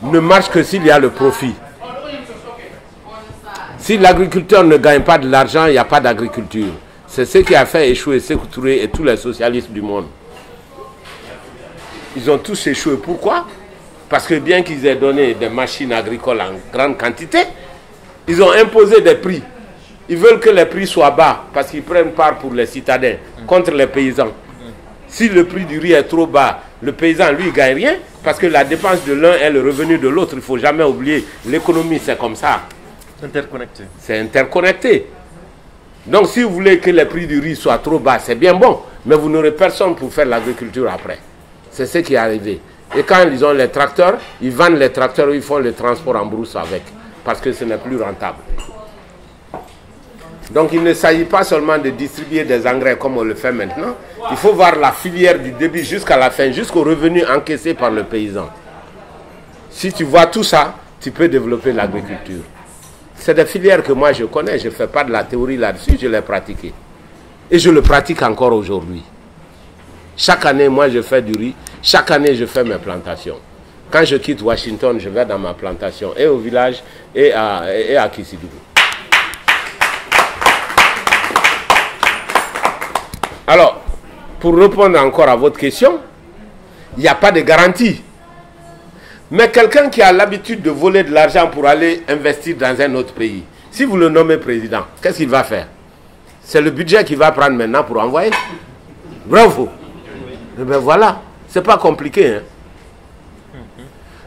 S1: ne marche que s'il y a le profit. Si l'agriculteur ne gagne pas de l'argent, il n'y a pas d'agriculture. C'est ce qui a fait échouer Sékou Touré et tous les socialistes du monde. Ils ont tous échoué. Pourquoi? Parce que bien qu'ils aient donné des machines agricoles en grande quantité, ils ont imposé des prix. Ils veulent que les prix soient bas parce qu'ils prennent part pour les citadins contre les paysans. Si le prix du riz est trop bas, le paysan, lui, il ne gagne rien. Parce que la dépense de l'un est le revenu de l'autre. Il ne faut jamais oublier. L'économie, c'est comme ça.
S7: Interconnecté.
S1: C'est interconnecté. Donc, si vous voulez que les prix du riz soient trop bas, c'est bien bon. Mais vous n'aurez personne pour faire l'agriculture après. C'est ce qui est arrivé. Et quand ils ont les tracteurs, ils vendent les tracteurs, ils font le transport en brousse avec. Parce que ce n'est plus rentable. Donc, il ne s'agit pas seulement de distribuer des engrais comme on le fait maintenant. Il faut voir la filière du début jusqu'à la fin, jusqu'au revenu encaissé par le paysan. Si tu vois tout ça, tu peux développer l'agriculture. C'est des filières que moi je connais, je ne fais pas de la théorie là-dessus, je l'ai pratiqué. Et je le pratique encore aujourd'hui. Chaque année, moi je fais du riz, chaque année je fais mes plantations. Quand je quitte Washington, je vais dans ma plantation, et au village, et à Kissidougou. Alors, pour répondre encore à votre question, il n'y a pas de garantie. Mais quelqu'un qui a l'habitude de voler de l'argent pour aller investir dans un autre pays, si vous le nommez président, qu'est-ce qu'il va faire? C'est le budget qu'il va prendre maintenant pour envoyer. Bravo. Et bien voilà, c'est pas compliqué. Hein?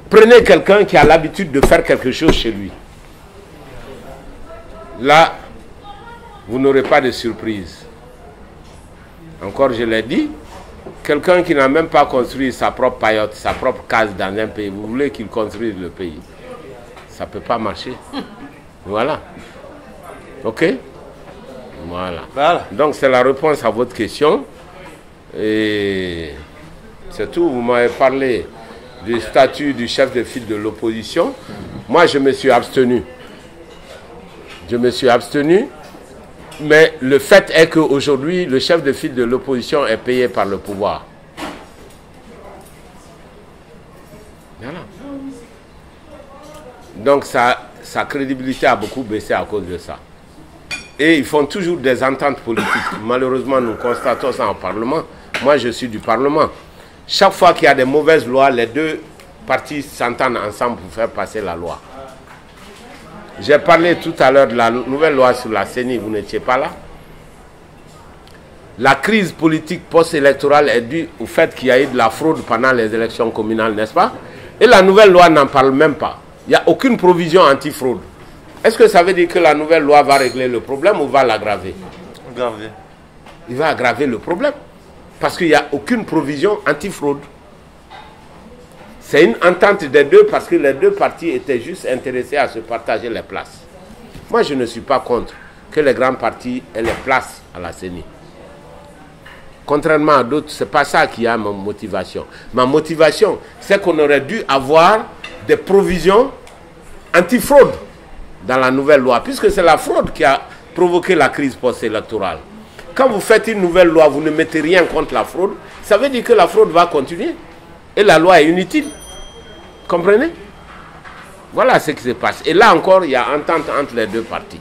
S1: Prenez quelqu'un qui a l'habitude de faire quelque chose chez lui. Là, vous n'aurez pas de surprise. Encore, je l'ai dit, quelqu'un qui n'a même pas construit sa propre paillote, sa propre case dans un pays, vous voulez qu'il construise le pays. Ça ne peut pas marcher. Voilà. OK? Voilà. Donc, c'est la réponse à votre question. Et c'est tout. Vous m'avez parlé du statut du chef de file de l'opposition. Moi, je me suis abstenu. Mais le fait est qu'aujourd'hui, le chef de file de l'opposition est payé par le pouvoir. Voilà. Donc sa crédibilité a beaucoup baissé à cause de ça. Et ils font toujours des ententes politiques. Malheureusement, nous constatons ça au Parlement. Moi, je suis du Parlement. Chaque fois qu'il y a des mauvaises lois, les deux partis s'entendent ensemble pour faire passer la loi. J'ai parlé tout à l'heure de la nouvelle loi sur la CENI, vous n'étiez pas là. La crise politique post-électorale est due au fait qu'il y a eu de la fraude pendant les élections communales, n'est-ce pas? Et la nouvelle loi n'en parle même pas. Il n'y a aucune provision anti-fraude. Est-ce que ça veut dire que la nouvelle loi va régler le problème ou va l'aggraver? Il va aggraver le problème. Parce qu'il n'y a aucune provision anti-fraude. C'est une entente des deux parce que les deux partis étaient juste intéressés à se partager les places. Moi, je ne suis pas contre que les grands partis aient les places à la CENI. Contrairement à d'autres, ce n'est pas ça qui a ma motivation. Ma motivation, c'est qu'on aurait dû avoir des provisions anti-fraude dans la nouvelle loi, puisque c'est la fraude qui a provoqué la crise post-électorale. Quand vous faites une nouvelle loi, vous ne mettez rien contre la fraude, ça veut dire que la fraude va continuer. Et la loi est inutile. Comprenez? Voilà ce qui se passe. Et là encore, il y a entente entre les deux partis.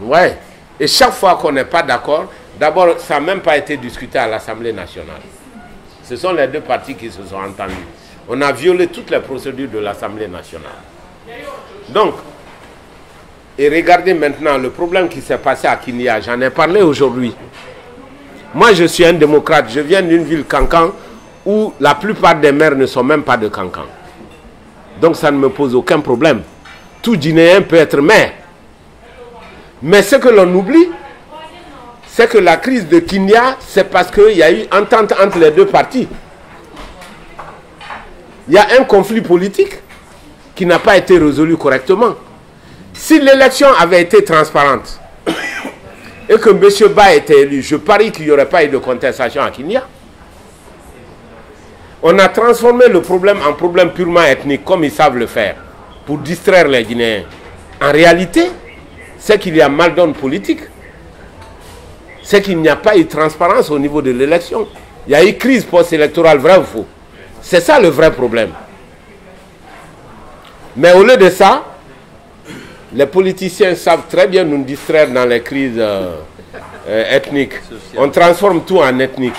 S1: Ouais. Et chaque fois qu'on n'est pas d'accord, d'abord, ça n'a même pas été discuté à l'Assemblée nationale. Ce sont les deux partis qui se sont entendus. On a violé toutes les procédures de l'Assemblée nationale. Donc, et regardez maintenant le problème qui s'est passé à Kinia. J'en ai parlé aujourd'hui. Moi, je suis un démocrate. Je viens d'une ville, Kankan, où la plupart des maires ne sont même pas de Kankan. Donc ça ne me pose aucun problème. Tout Guinéen peut être maire. Mais ce que l'on oublie, c'est que la crise de Kinia, c'est parce qu'il y a eu entente entre les deux partis. Il y a un conflit politique qui n'a pas été résolu correctement. Si l'élection avait été transparente et que M. Ba était élu, je parie qu'il n'y aurait pas eu de contestation à Kinia. On a transformé le problème en problème purement ethnique, comme ils savent le faire, pour distraire les Guinéens. En réalité, c'est qu'il y a mal-donne politique. C'est qu'il n'y a pas eu de transparence au niveau de l'élection. Il y a eu crise post-électorale, vrai ou faux? C'est ça le vrai problème. Mais au lieu de ça, les politiciens savent très bien nous distraire dans les crises ethniques. On transforme tout en ethnique.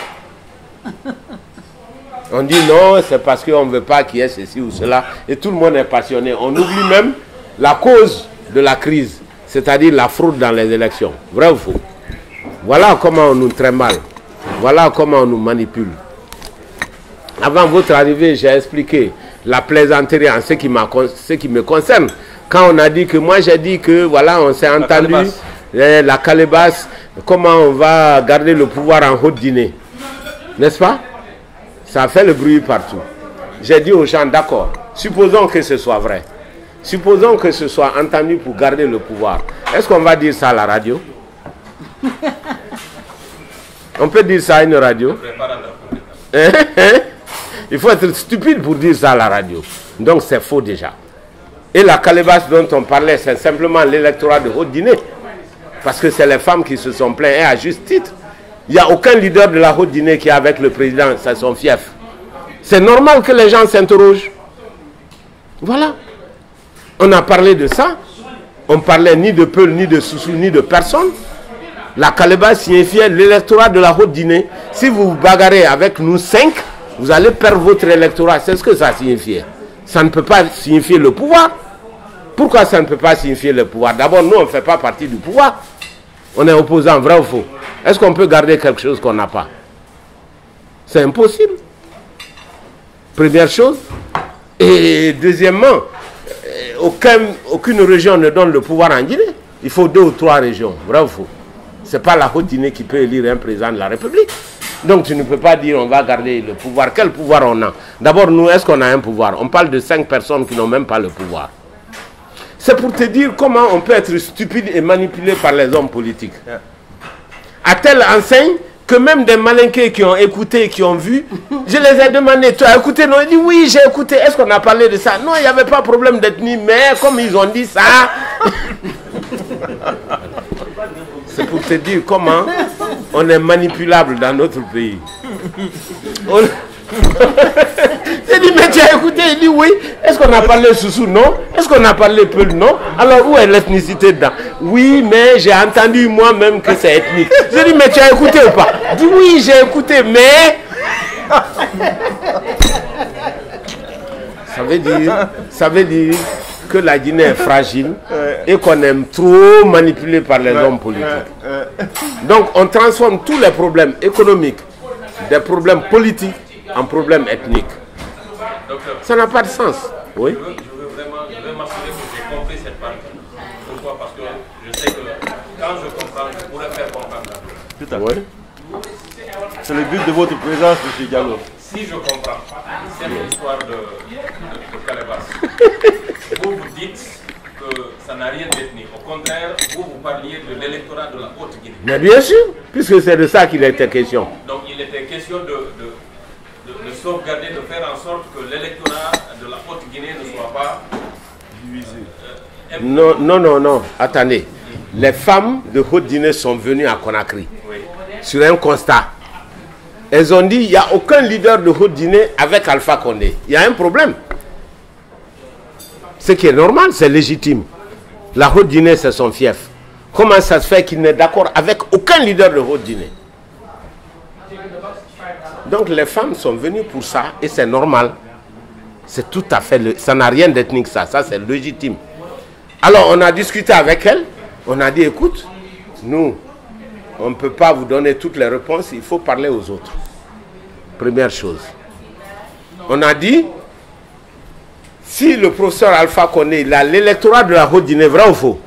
S1: On dit non, c'est parce qu'on ne veut pas qu'il y ait ceci ou cela. Et tout le monde est passionné. On oublie même la cause de la crise, c'est-à-dire la fraude dans les élections. Vrai ou faux? Voilà comment on nous traite mal. Voilà comment on nous manipule. Avant votre arrivée, j'ai expliqué la plaisanterie en ce qui me concerne. Quand on a dit que, moi j'ai dit que, voilà, on s'est entendu, la calebasse, comment on va garder le pouvoir en haute dîner. N'est-ce pas? Ça a fait le bruit partout. J'ai dit aux gens, d'accord, supposons que ce soit vrai. Supposons que ce soit entendu pour garder le pouvoir. Est-ce qu'on va dire ça à la radio? On peut dire ça à une radio? Il faut être stupide pour dire ça à la radio. Donc c'est faux déjà. Et la calebasse dont on parlait, c'est simplement l'électorat de haute dîner. Parce que c'est les femmes qui se sont plaintes, et à juste titre. Il n'y a aucun leader de la haute dîner qui est avec le président, c'est son fief. C'est normal que les gens s'interrogent. Voilà. On a parlé de ça. On parlait ni de Peul, ni de Soussou, ni de personne. La calebasse signifiait l'électorat de la haute dîner. Si vous vous bagarrez avec nous 5, vous allez perdre votre électorat. C'est ce que ça signifiait. Ça ne peut pas signifier le pouvoir. Pourquoi ça ne peut pas signifier le pouvoir? D'abord, nous, on ne fait pas partie du pouvoir. On est opposant, vrai ou faux? Est-ce qu'on peut garder quelque chose qu'on n'a pas? C'est impossible. Première chose. Et deuxièmement, aucune région ne donne le pouvoir en Guinée. Il faut 2 ou 3 régions, vrai ou faux? Ce n'est pas la haute Guinée qui peut élire un président de la République. Donc tu ne peux pas dire on va garder le pouvoir. Quel pouvoir on a? D'abord, nous, est-ce qu'on a un pouvoir? On parle de 5 personnes qui n'ont même pas le pouvoir. C'est pour te dire comment on peut être stupide et manipulé par les hommes politiques. À telle enseigne que même des malinqués qui ont écouté, qui ont vu, je les ai demandé, tu as écouté? Non, ils disent oui, j'ai écouté. Est-ce qu'on a parlé de ça? Non, il n'y avait pas de problème d'ethnie, mais comme ils ont dit ça... C'est pour te dire comment on est manipulable dans notre pays. J'ai dit, mais tu as écouté? Il dit oui. Est-ce qu'on a parlé Soussou? Non. Est-ce qu'on a parlé Peul? Non. Alors où est l'ethnicité dedans? Oui, mais j'ai entendu moi-même que c'est ethnique. J'ai dit, mais tu as écouté ou pas? Il dit oui, j'ai écouté, mais... Ça veut dire que la Guinée est fragile et qu'on aime trop manipuler par les hommes politiques. Donc on transforme tous les problèmes économiques, des problèmes politiques, en problèmes ethniques.
S6: Docteur,
S1: ça n'a pas de sens. Oui.
S6: Je veux m'assurer que j'ai compris cette partie. Pourquoi? Parce que je sais que quand je comprends, je pourrais faire comprendre.
S7: Tout à fait. Oui. C'est le but de votre présence, M. Diallo.
S6: Si je comprends cette histoire de calebasse, vous dites que ça n'a rien d'ethnique. Au contraire, vous parliez de l'électorat de la Haute-Guinée.
S1: Mais bien sûr, puisque c'est de ça qu'il était question.
S6: Donc il était question de sauvegarder, de faire en sorte que l'électorat de la Haute-Guinée ne soit pas divisé.
S1: Non. Attendez. Les femmes de Haute-Guinée sont venues à Conakry.
S6: Oui.
S1: Sur un constat. Elles ont dit, il n'y a aucun leader de Haute-Guinée avec Alpha Condé. Il y a un problème. Ce qui est normal, c'est légitime. La Haute-Guinée, c'est son fief. Comment ça se fait qu'il n'est d'accord avec aucun leader de Haute-Guinée? Donc les femmes sont venues pour ça et c'est normal. C'est tout à fait... Ça n'a rien d'ethnique ça c'est légitime. Alors on a discuté avec elles. On a dit, écoute, nous... on ne peut pas vous donner toutes les réponses, il faut parler aux autres. Première chose. On a dit, si le professeur Alpha Condé, il a l'électorat de la Haute-Guinée, vrai ou faux?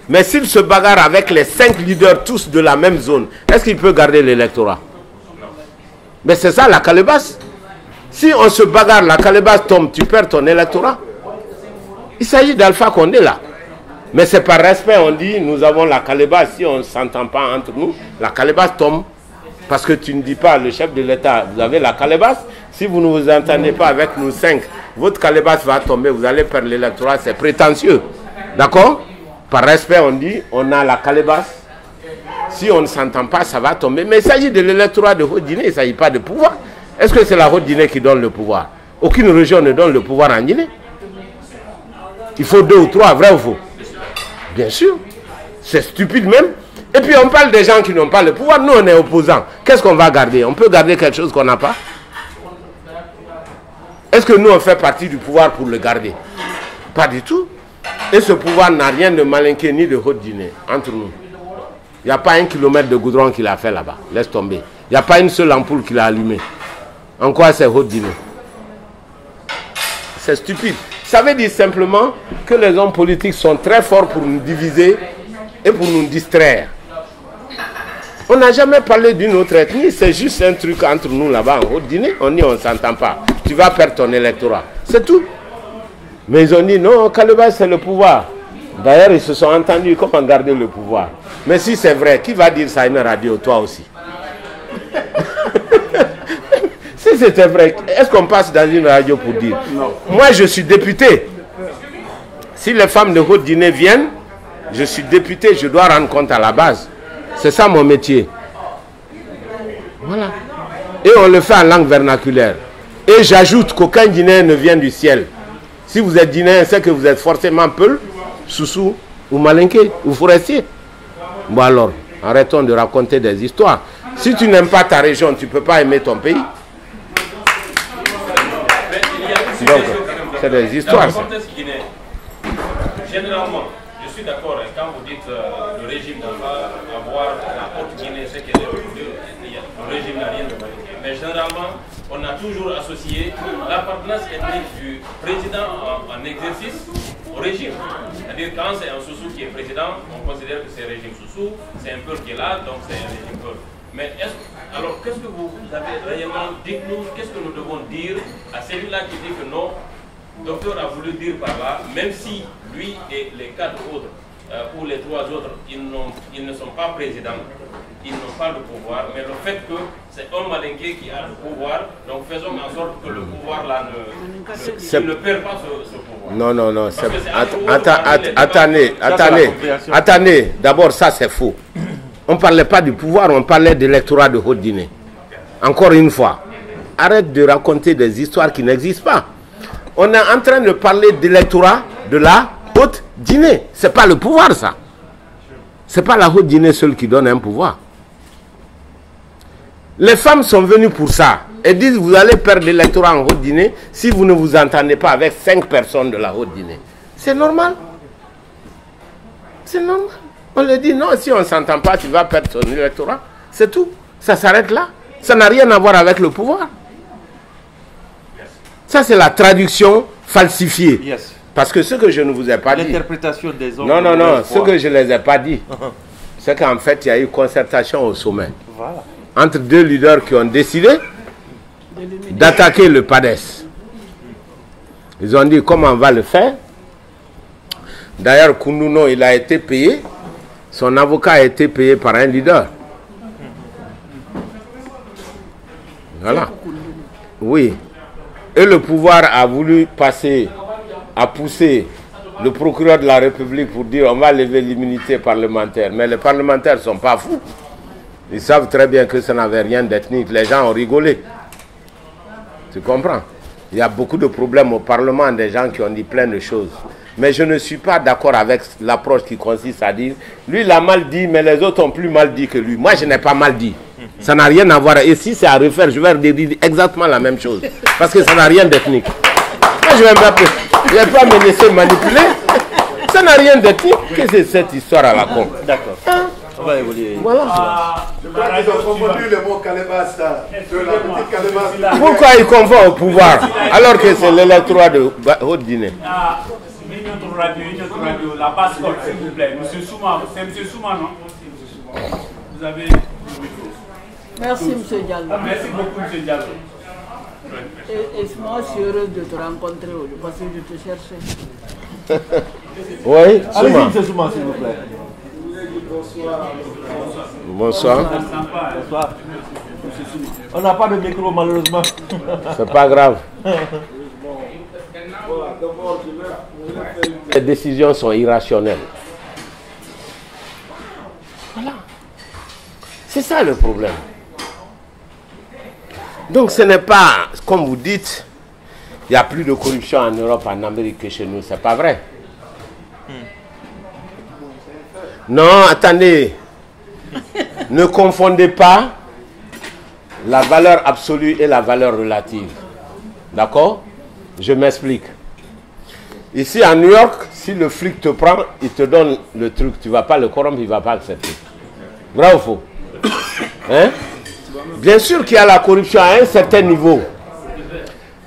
S1: Mais s'il se bagarre avec les 5 leaders tous de la même zone, est-ce qu'il peut garder l'électorat? Mais c'est ça la calebasse. Si on se bagarre, la calebasse tombe, tu perds ton électorat. Il s'agit d'Alpha Condé là. Mais c'est par respect, on dit, nous avons la calebasse. Si on ne s'entend pas entre nous, la calebasse tombe. Parce que tu ne dis pas, le chef de l'État, vous avez la calebasse. Si vous ne vous entendez pas avec nous 5, votre calebasse va tomber, vous allez perdre l'électorat. C'est prétentieux. D'accord? Par respect, on dit, on a la calebasse. Si on ne s'entend pas, ça va tomber. Mais il s'agit de l'électorat de Haute-Guinée, il ne s'agit pas de pouvoir. Est-ce que c'est la Haute-Guinée qui donne le pouvoir? Aucune région ne donne le pouvoir en Guinée. Il faut 2 ou 3, vrai ou faux? Bien sûr, c'est stupide même. Et puis on parle des gens qui n'ont pas le pouvoir. Nous, on est opposants. Qu'est-ce qu'on va garder? On peut garder quelque chose qu'on n'a pas? Est-ce que nous, on fait partie du pouvoir pour le garder? Pas du tout. Et ce pouvoir n'a rien de malinqué ni de Haute-Guinée entre nous. Il n'y a pas 1 kilomètre de goudron qu'il a fait là-bas. Laisse tomber. Il n'y a pas une seule ampoule qu'il a allumée. En quoi c'est haut dîner? C'est stupide. Ça veut dire simplement que les hommes politiques sont très forts pour nous diviser et pour nous distraire. On n'a jamais parlé d'une autre ethnie, c'est juste un truc entre nous là-bas en haut dîner. On dit on ne s'entend pas. Tu vas perdre ton électorat. C'est tout. Mais ils ont dit non, Calebasse c'est le pouvoir. D'ailleurs, ils se sont entendus comment garder le pouvoir. Mais si c'est vrai, qui va dire ça à une radio? Toi aussi. Si c'était vrai, est-ce qu'on passe dans une radio pour dire? Non. Moi, je suis député. Si les femmes de Haut-Guinée viennent, je suis député, je dois rendre compte à la base. C'est ça mon métier. Voilà. Et on le fait en langue vernaculaire. Et j'ajoute qu'aucun Guinéen ne vient du ciel. Si vous êtes Guinéen, c'est que vous êtes forcément Peul, Soussou, ou Malinké, ou Forestier. Bon alors, arrêtons de raconter des histoires. Si tu n'aimes pas ta région, tu ne peux pas aimer ton pays. Donc, c'est des histoires.
S6: Dans le contexte guinéen, généralement, je suis d'accord, quand vous dites le régime n'a pas à voir la Haute-Guinée, c'est que le régime n'a rien de Malinké. Mais généralement, on a toujours associé l'appartenance ethnique du président en exercice au régime. C'est-à-dire quand c'est un Soussou qui est président, on considère que c'est le régime Soussou, c'est un Peul qui est là, donc c'est un régime Peul. Mais alors qu'est-ce que vous avez réellement, dites-nous, qu'est-ce que nous devons dire à celui-là qui dit que non, le docteur a voulu dire par là, même si lui et les 4 autres, ou les 3 autres, ils ne sont pas présidents, ils n'ont pas le pouvoir, mais le fait que c'est un Malinké qui a le pouvoir, donc faisons en sorte que le pouvoir là ne perd pas ce pouvoir.
S1: Non, non, non. Attendez. D'abord, ça c'est faux. On ne parlait pas du pouvoir, on parlait de l'électorat de Haute-Guinée. Encore une fois, arrête de raconter des histoires qui n'existent pas. On est en train de parler de l'électorat de la Haute-Guinée. Ce n'est pas le pouvoir, ça. Ce n'est pas la Haute-Guinée seule qui donne un pouvoir. Les femmes sont venues pour ça. Elles disent, vous allez perdre l'électorat en Haute-Guinée si vous ne vous entendez pas avec 5 personnes de la Haute-Guinée. C'est normal. C'est normal. On leur dit, non, si on ne s'entend pas, tu vas perdre ton électorat. C'est tout. Ça s'arrête là. Ça n'a rien à voir avec le pouvoir. Ça, c'est la traduction falsifiée.
S3: Yes.
S1: Parce que ce que je ne vous ai pas dit...
S3: L'interprétation des hommes...
S1: Non, non, non. Ce que je ne les ai pas dit, c'est qu'en fait, il y a eu concertation au sommet.
S3: Voilà.
S1: Entre 2 leaders qui ont décidé d'attaquer le PADES. Ils ont dit, comment on va le faire? D'ailleurs, Koundouno, il a été payé. Son avocat a été payé par un leader. Voilà. Oui. Et le pouvoir a voulu passer, a poussé le procureur de la République pour dire on va lever l'immunité parlementaire. Mais les parlementaires ne sont pas fous. Ils savent très bien que ça n'avait rien d'ethnique. Les gens ont rigolé. Tu comprends? Il y a beaucoup de problèmes au Parlement, des gens qui ont dit plein de choses. Mais je ne suis pas d'accord avec l'approche qui consiste à dire lui il a mal dit, mais les autres ont plus mal dit que lui. Moi, je n'ai pas mal dit. Ça n'a rien à voir. Et si c'est à refaire, je vais dire exactement la même chose. Parce que ça n'a rien d'ethnique. Moi, je ne vais pas me laisser manipuler. Ça n'a rien d'ethnique. Qu'est-ce que c'est cette histoire à la con?
S3: D'accord. On va évoluer.
S1: Voilà.
S4: Je crois qu'ils ont confondu le mot Calebasse, de la petite Calebasse.
S1: Pourquoi ils confondent au pouvoir alors que c'est l'électorat de Haute-Guinée?
S5: Une autre radio, la basse-cote, s'il vous plaît. Monsieur Souma, c'est Monsieur Souma, non? Vous avez...
S8: Merci, M. Diallo.
S5: Merci beaucoup, M. Diallo.
S8: Et moi, je suis heureuse de te rencontrer aujourd'hui parce que je te cherchais.
S1: Oui,
S7: Allez-y,
S1: Souma.
S7: M. Souma, s'il vous plaît.
S1: Bonsoir.
S7: Bonsoir. On n'a pas de micro, malheureusement.
S1: C'est pas grave. Les décisions sont irrationnelles. Voilà. C'est ça le problème. Donc ce n'est pas, comme vous dites, il n'y a plus de corruption en Europe, en Amérique que chez nous. C'est pas vrai. Non, attendez. Ne confondez pas la valeur absolue et la valeur relative. D'accord? Je m'explique. Ici à New York, si le flic te prend, il te donne le truc, tu ne vas pas le corrompre, il ne va pas accepter. Vrai ou faux? Hein? Bien sûr qu'il y a la corruption à un certain niveau.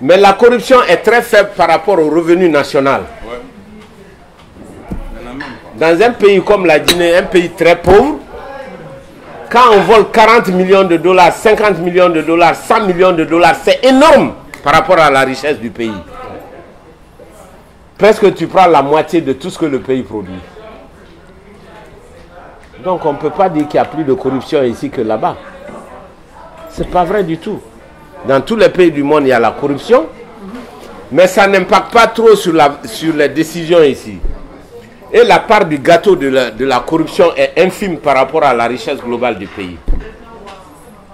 S1: Mais la corruption est très faible par rapport au revenu national. Dans un pays comme la Guinée, un pays très pauvre, quand on vole 40 millions de dollars, 50 millions de dollars, 100 millions de dollars, c'est énorme par rapport à la richesse du pays. Presque tu prends la moitié de tout ce que le pays produit. Donc on ne peut pas dire qu'il y a plus de corruption ici que là-bas. Ce n'est pas vrai du tout. Dans tous les pays du monde, il y a la corruption, mais ça n'impacte pas trop sur les décisions ici. Et la part du gâteau de la corruption est infime par rapport à la richesse globale du pays.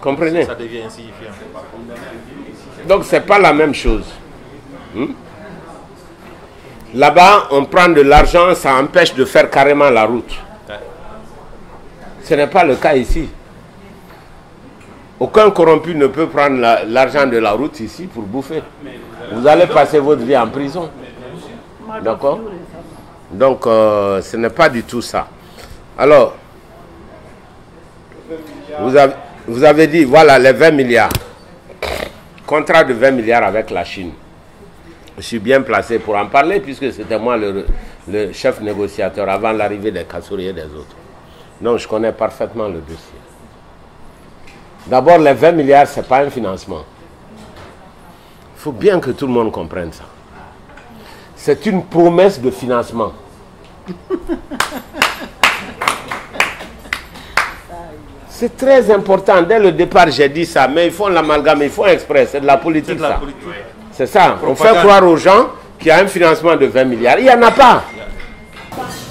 S1: Comprenez?
S3: Ça devient insignifiant.
S1: Donc ce n'est pas la même chose. Là-bas, on prend de l'argent, ça empêche de faire carrément la route. Ce n'est pas le cas ici. Aucun corrompu ne peut prendre l'argent de la route ici pour bouffer. Vous allez passer votre vie en prison. D'accord? Donc, ce n'est pas du tout ça. Alors, vous avez dit, voilà, les 20 milliards. Contrat de 20 milliards avec la Chine. Je suis bien placé pour en parler, puisque c'était moi le chef négociateur avant l'arrivée des Kassouri et des autres. Donc, je connais parfaitement le dossier. D'abord, les 20 milliards, ce n'est pas un financement. Il faut bien que tout le monde comprenne ça. C'est une promesse de financement. C'est très important. Dès le départ, j'ai dit ça, mais ils font l'amalgame, ils font exprès. C'est de la politique, ça. C'est ça. On fait croire aux gens qu'il y a un financement de 20 milliards. Il n'y en a pas.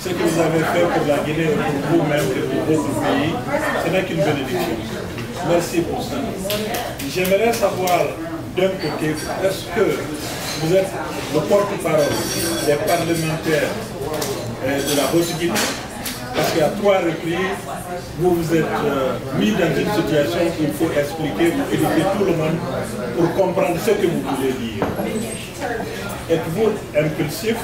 S9: Ce que vous avez fait pour la Guinée et pour vous-même et pour votre pays, ce n'est qu'une bénédiction. Merci pour ça. J'aimerais savoir d'un côté, est-ce que vous êtes le porte-parole des parlementaires de la Haute-Guinée? Parce qu'à 3 reprises, vous vous êtes mis dans une situation où il faut expliquer, pour éduquer tout le monde pour comprendre ce que vous voulez dire. Êtes-vous impulsif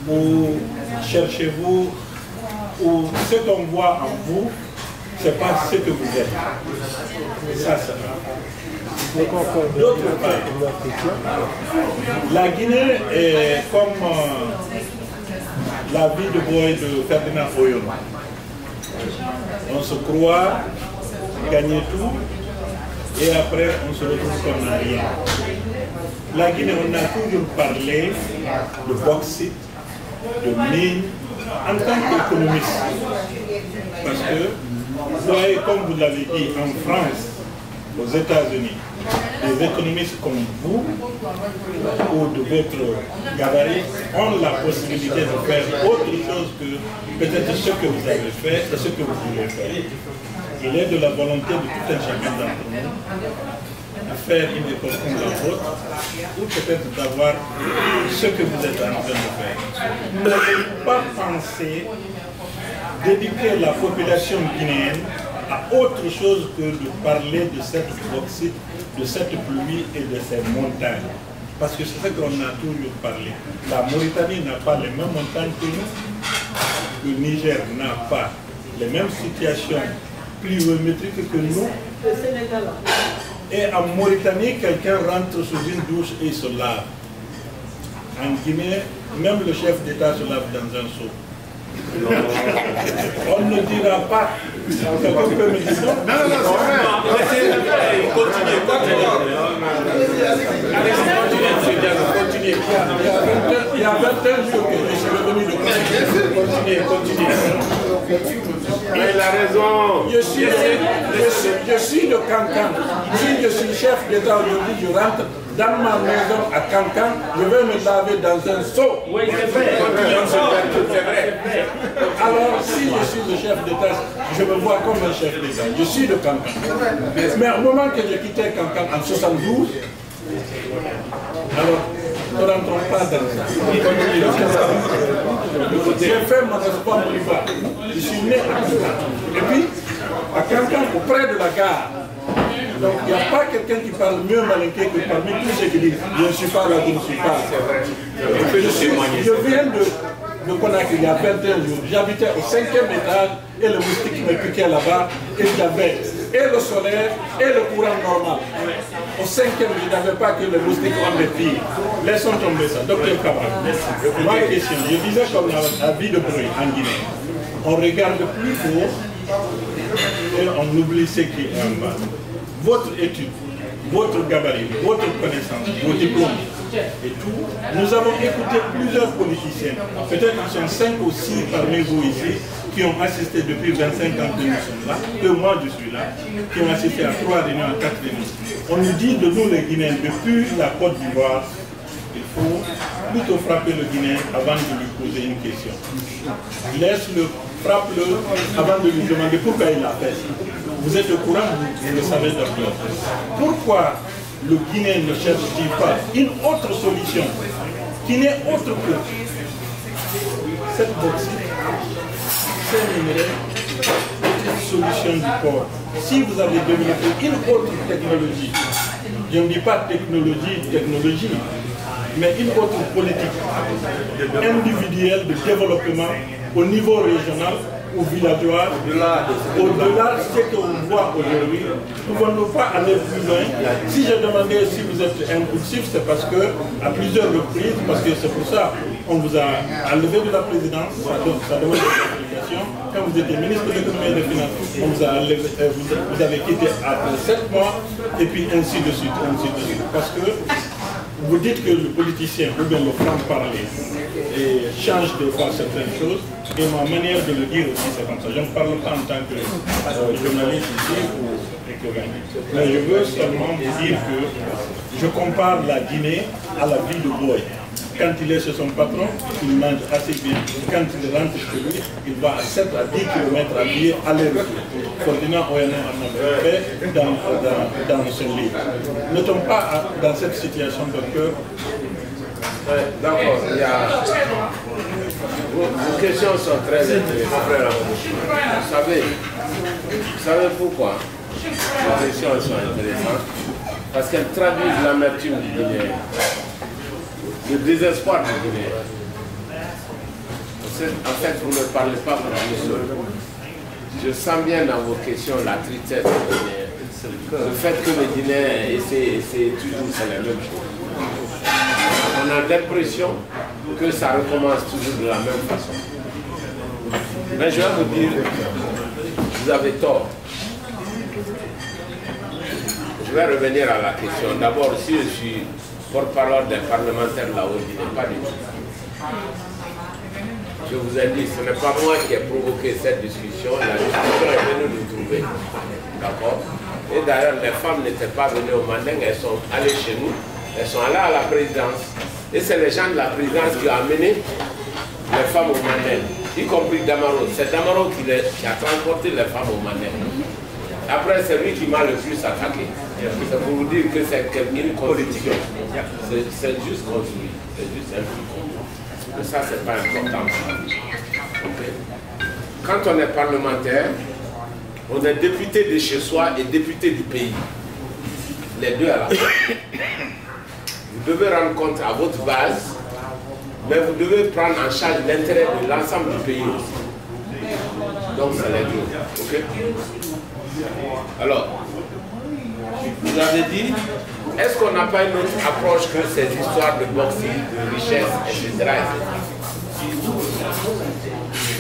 S9: ou cherchez-vous, ou ce qu'on voit en vous, ce n'est pas ce que vous êtes? Ça, c'est vrai. D'autre part, la Guinée est comme la vie de Boy de Ferdinand Oyon. On se croit gagner tout et après on se retrouve qu'on n'a rien. La Guinée, on a toujours parlé de bauxite, de mine, en tant qu'économiste. Parce que, vous voyez, comme vous l'avez dit, en France, aux États-Unis, des économistes comme vous ou de votre gabarit ont la possibilité de faire autre chose que peut-être ce que vous avez fait et ce que vous voulez faire. Il est de la volonté de tout un chacun d'entre nous de faire une école comme la vôtre ou peut-être d'avoir ce que vous êtes en train de faire. Ne pas penser d'éduquer la population guinéenne à autre chose que de parler de cette bauxite, de cette pluie et de ces montagnes. Parce que c'est ce qu'on a toujours parlé. La Mauritanie n'a pas les mêmes montagnes que nous. Le Niger n'a pas les mêmes situations pluviométriques que nous. Et en Mauritanie, quelqu'un rentre sous une douche et se lave. En Guinée, même le chef d'État se lave dans un seau. On ne dira pas. Quelqu'un peut me dire non? Non, c'est vrai. Continuez. Il y a 21 jours que je suis revenu de continuer.
S1: Il a raison.
S9: Je suis de Cancan. Si je suis chef d'État aujourd'hui, je rentre dans ma maison à Cancan, je vais me laver dans un seau.
S5: Oui, c'est vrai.
S9: C'est vrai. Alors, si je suis le chef d'État, je me vois comme un chef d'État. Je suis de Cancan. Mais au moment que j'ai quitté Cancan en 72, alors, ne rentrons pas dans ça. J'ai fait mon espoir privat. Je suis né à Cancan. Et puis, à Cancan, auprès de la gare. Donc, il n'y a pas quelqu'un qui parle mieux malinqué que parmi tous ceux qui disent « Je ne suis pas là, je ne suis pas là ». Je viens de Conakry il y a 21 jours. J'habitais au 5e étage et le moustique me piquait là-bas et j'avais et le solaire et le courant normal. Au 5e, je n'avais pas que les moustiques ont des filles. Laissons tomber ça. Docteur Cabral, ma question, je disais comme la vie de bruit en Guinée. On regarde plus haut et on oublie ce qui est en bas. Votre étude, votre gabarit, votre connaissance, vos diplômes et tout, nous avons écouté plusieurs politiciens, peut-être qu'ils sont 5 ou 6 parmi vous ici, qui ont assisté depuis 25 ans que nous sommes là, que moi je suis là, qui ont assisté à 3 réunions, à 4 réunions. On nous dit de nous les Guinéens, depuis la Côte d'Ivoire, il faut plutôt frapper le Guinéen avant de lui poser une question. Laisse-le, frappe-le avant de lui demander pourquoi il l'a fait. Vous êtes au courant, vous le savez d'abord. Pourquoi le Guinéen ne cherche-t-il pas une autre solution qui n'est autre que cette bauxite, ces minerais, cette solution du corps? Si vous avez développé une autre technologie, je ne dis pas technologie, mais une autre politique individuelle de développement au niveau régional ou villageois, au-delà de ce qu'on voit aujourd'hui, ne pouvons-nous pas aller plus loin? Si je demandais si vous êtes impulsif, c'est parce que, à plusieurs reprises, parce que c'est pour ça qu'on vous a enlevé de la présidence, ça demande des explications. Quand vous étiez ministre de l'économie et des finances, on vous a enlevé, vous avez quitté après 7 mois, et puis ainsi de suite, parce que vous dites que le politicien ou bien le franc-parler change des fois certaines choses, et ma manière de le dire aussi c'est comme ça. Je ne parle pas en tant que journaliste ici ou écrivain, mais je veux seulement vous dire que je compare la Guinée à la ville de Boy. Quand il est chez son patron, il mange assez bien. Quand il rentre chez lui, il va à 7 à 10 km à pied aller-retour. Ferdinand Oyanon en a fait dans son livre. N'est-on pas dans cette situation de cœur?
S1: D'accord, vos questions sont très intéressantes. Vous savez pourquoi vos questions sont intéressantes? Parce qu'elles traduisent l'amertume du Guinéen, le désespoir du Guinéen. En fait, vous ne parlez pas pour vous seul. Je sens bien dans vos questions la tristesse du Guinéen. Le fait que les Guinéens essaient toujours, c'est la même chose. On a l'impression que ça recommence toujours de la même façon. Mais je vais vous dire, vous avez tort. Je vais revenir à la question. D'abord, si je suis porte-parole des parlementaires de la Haute-Guinée, pas du tout. Je vous ai dit, ce n'est pas moi qui ai provoqué cette discussion. La discussion est venue nous trouver. D'accord? Et d'ailleurs, les femmes n'étaient pas venues au Manding, elles sont allées chez nous. Elles sont allées à la présidence. Et c'est les gens de la présidence qui ont amené les femmes au Manding, y compris Damaro. C'est Damaro qui a transporté les femmes au Manding. Après, c'est lui qui m'a le plus attaqué. C'est pour vous dire que c'est une politique. C'est juste construit. C'est juste un truc. Mais ça, c'est pas important. Okay. Quand on est parlementaire, on est député de chez soi et député du pays. Les deux à la fois. Vous devez rendre compte à votre base, mais vous devez prendre en charge l'intérêt de l'ensemble du pays aussi. Donc c'est les deux. Okay? Alors, vous avez dit, est-ce qu'on n'a pas une autre approche que ces histoires de boxing, de richesse, etc.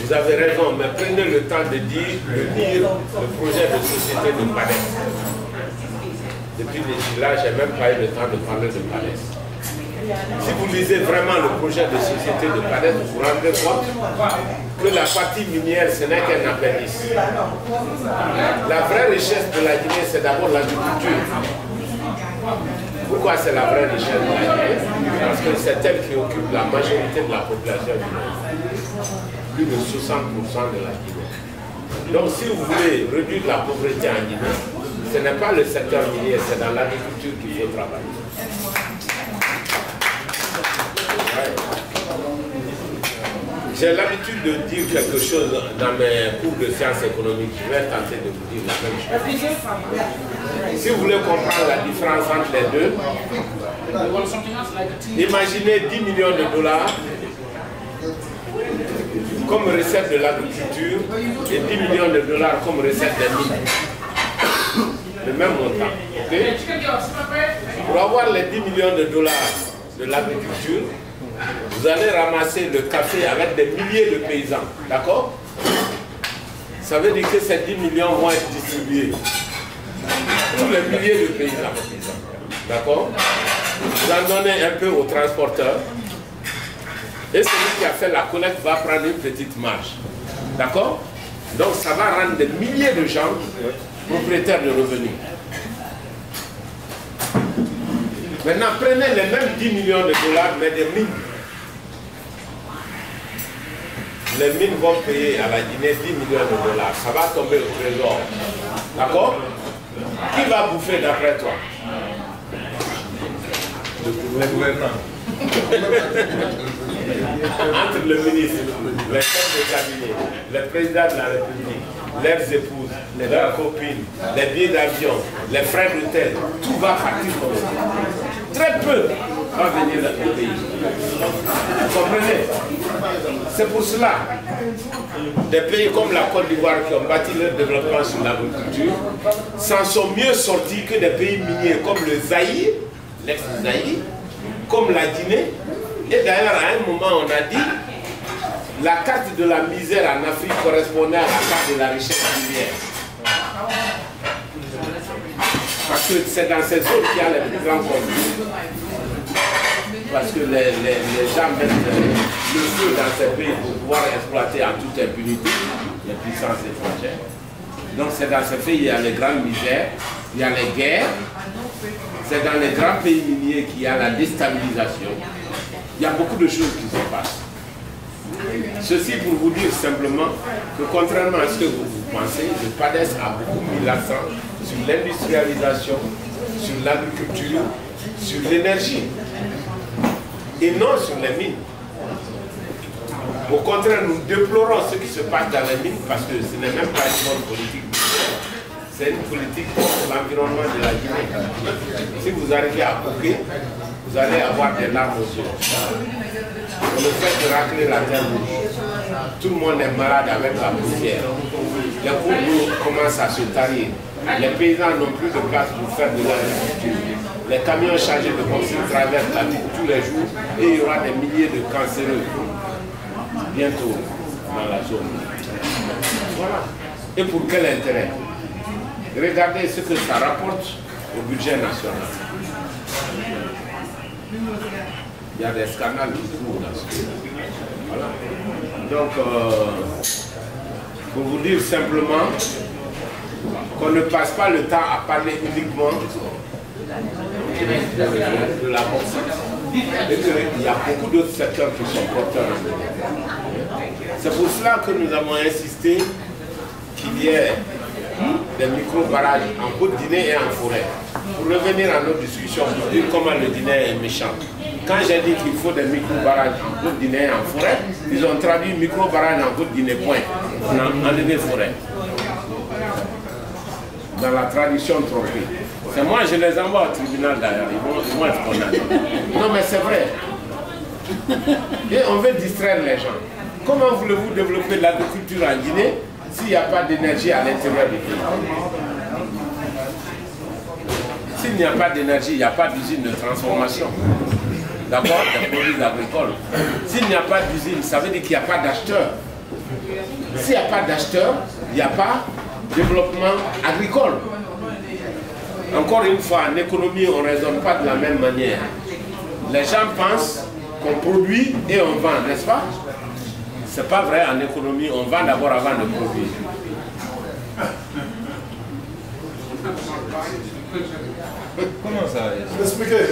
S1: Vous avez raison, mais prenez le temps de lire le projet de société de Palais. Depuis les là, je n'ai même pas eu le temps de parler de Palais. Si vous lisez vraiment le projet de société de Palais, vous vous rendrez compte que la partie minière, ce n'est qu'un appendice. La vraie richesse de la Guinée, c'est d'abord l'agriculture. Pourquoi c'est la vraie richesse de la Guinée? Parce que c'est elle qui occupe la majorité de la population guinéenne. Plus de 60% de la Guinée. Donc si vous voulez réduire la pauvreté en Guinée, ce n'est pas le secteur minier, c'est dans l'agriculture qu'il faut travailler. J'ai l'habitude de dire quelque chose dans mes cours de sciences économiques. Je vais tenter de vous dire la même chose. Si vous voulez comprendre la différence entre les deux, imaginez 10 millions de dollars comme recette de l'agriculture et 10 millions de dollars comme recette des mines. le même montant. Okay? Pour avoir les 10 millions de dollars de l'agriculture, vous allez ramasser le café avec des milliers de paysans. D'accord? Ça veut dire que ces 10 millions vont être distribués. Tous les milliers de paysans. D'accord? Vous en donnez un peu aux transporteurs. Et celui qui a fait la collecte va prendre une petite marge. D'accord? Donc ça va rendre des milliers de gens propriétaires de revenus. Maintenant, prenez les mêmes 10 millions de dollars, mais des mines. Les mines vont payer à la Guinée 10 millions de dollars. Ça va tomber au trésor. D'accord? Qui va bouffer d'après toi?
S2: Le gouvernement.
S1: Entre le ministre, les chefs de cabinet, le président de la République, leurs épouses, leurs copines, les billets d'avion, les frais d'hôtel, tout va partir comme ça. Très peu va venir dans le pays. Vous comprenez? C'est pour cela des pays comme la Côte d'Ivoire qui ont bâti leur développement sur l'agriculture s'en sont mieux sortis que des pays miniers comme le Zaïre, l'ex-Zaïre, comme la Guinée. Et d'ailleurs, à un moment, on a dit la carte de la misère en Afrique correspondait à la carte de la richesse minière. Parce que c'est dans ces zones qu'il y a les plus grands conflits. Parce que les gens mettent le feu dans ces pays pour pouvoir exploiter en toute impunité les puissances étrangères. Donc c'est dans ces pays qu'il y a les grandes misères, il y a les guerres. C'est dans les grands pays miniers qu'il y a la déstabilisation. Il y a beaucoup de choses qui se passent. Ceci pour vous dire simplement que contrairement à ce que vous pensez, le PADES a beaucoup mis l'accent sur l'industrialisation, sur l'agriculture, sur l'énergie et non sur les mines. Au contraire, nous déplorons ce qui se passe dans les mines parce que ce n'est même pas une bonne politique. C'est une politique pour l'environnement de la Guinée. Si vous arrivez à couper, vous allez avoir des larmes aux yeux. On le fait de racler la terre rouge. Tout le monde est malade avec la poussière. Les cours d'eau commencent à se tarir. Les paysans n'ont plus de place pour faire de l'agriculture. Les camions chargés de combustible traversent la ville tous les jours et il y aura des milliers de cancéreux bientôt dans la zone. Voilà. Et pour quel intérêt? Regardez ce que ça rapporte au budget national. Il y a des scandales qui trouvent dans ce pays. Voilà. Donc, pour vous dire simplement qu'on ne passe pas le temps à parler uniquement de la boxe. Et qu'il y a beaucoup d'autres secteurs qui sont porteurs. C'est pour cela que nous avons insisté qu'il y ait des micro-barrages en Côte-Guinée et en forêt. Pour revenir à notre discussion, pour dire comment le Guinée est méchant. Quand j'ai dit qu'il faut des micro-barrages en Côte-Guinée et en forêt, ils ont traduit micro-barrages en Côte-Guinée, point. On a enlevé forêt. Dans la tradition trompée. C'est moi, je les envoie au tribunal d'ailleurs, ils vont être condamnés. Non mais c'est vrai. Et on veut distraire les gens. Comment voulez-vous développer l'agriculture en Guinée s'il n'y a pas d'énergie à l'intérieur du pays? S'il n'y a pas d'énergie, il n'y a pas d'usine de transformation. D'accord? Des produits agricoles. S'il n'y a pas d'usine, ça veut dire qu'il n'y a pas d'acheteurs. S'il n'y a pas d'acheteurs, il n'y a pas de développement agricole. Encore une fois, en économie, on ne raisonne pas de la même manière. Les gens pensent qu'on produit et on vend, n'est-ce pas? Ce n'est pas vrai en économie, on vend d'abord avant de produire.
S2: Comment ça?
S4: Expliquez.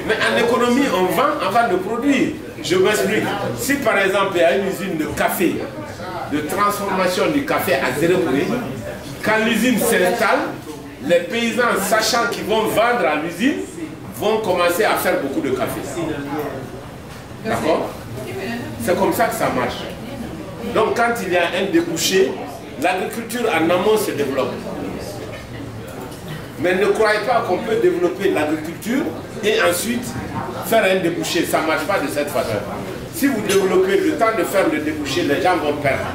S1: Mais en économie, on vend avant de produire. Je m'explique. Si par exemple, il y a une usine de café, de transformation du café à 0 prix, quand l'usine s'installe, les paysans, sachant qu'ils vont vendre à l'usine, vont commencer à faire beaucoup de café. D'accord? C'est comme ça que ça marche. Donc quand il y a un débouché, l'agriculture en amont se développe. Mais ne croyez pas qu'on peut développer l'agriculture et ensuite faire un débouché. Ça ne marche pas de cette façon. Si vous développez le temps de faire le débouché, les gens vont perdre.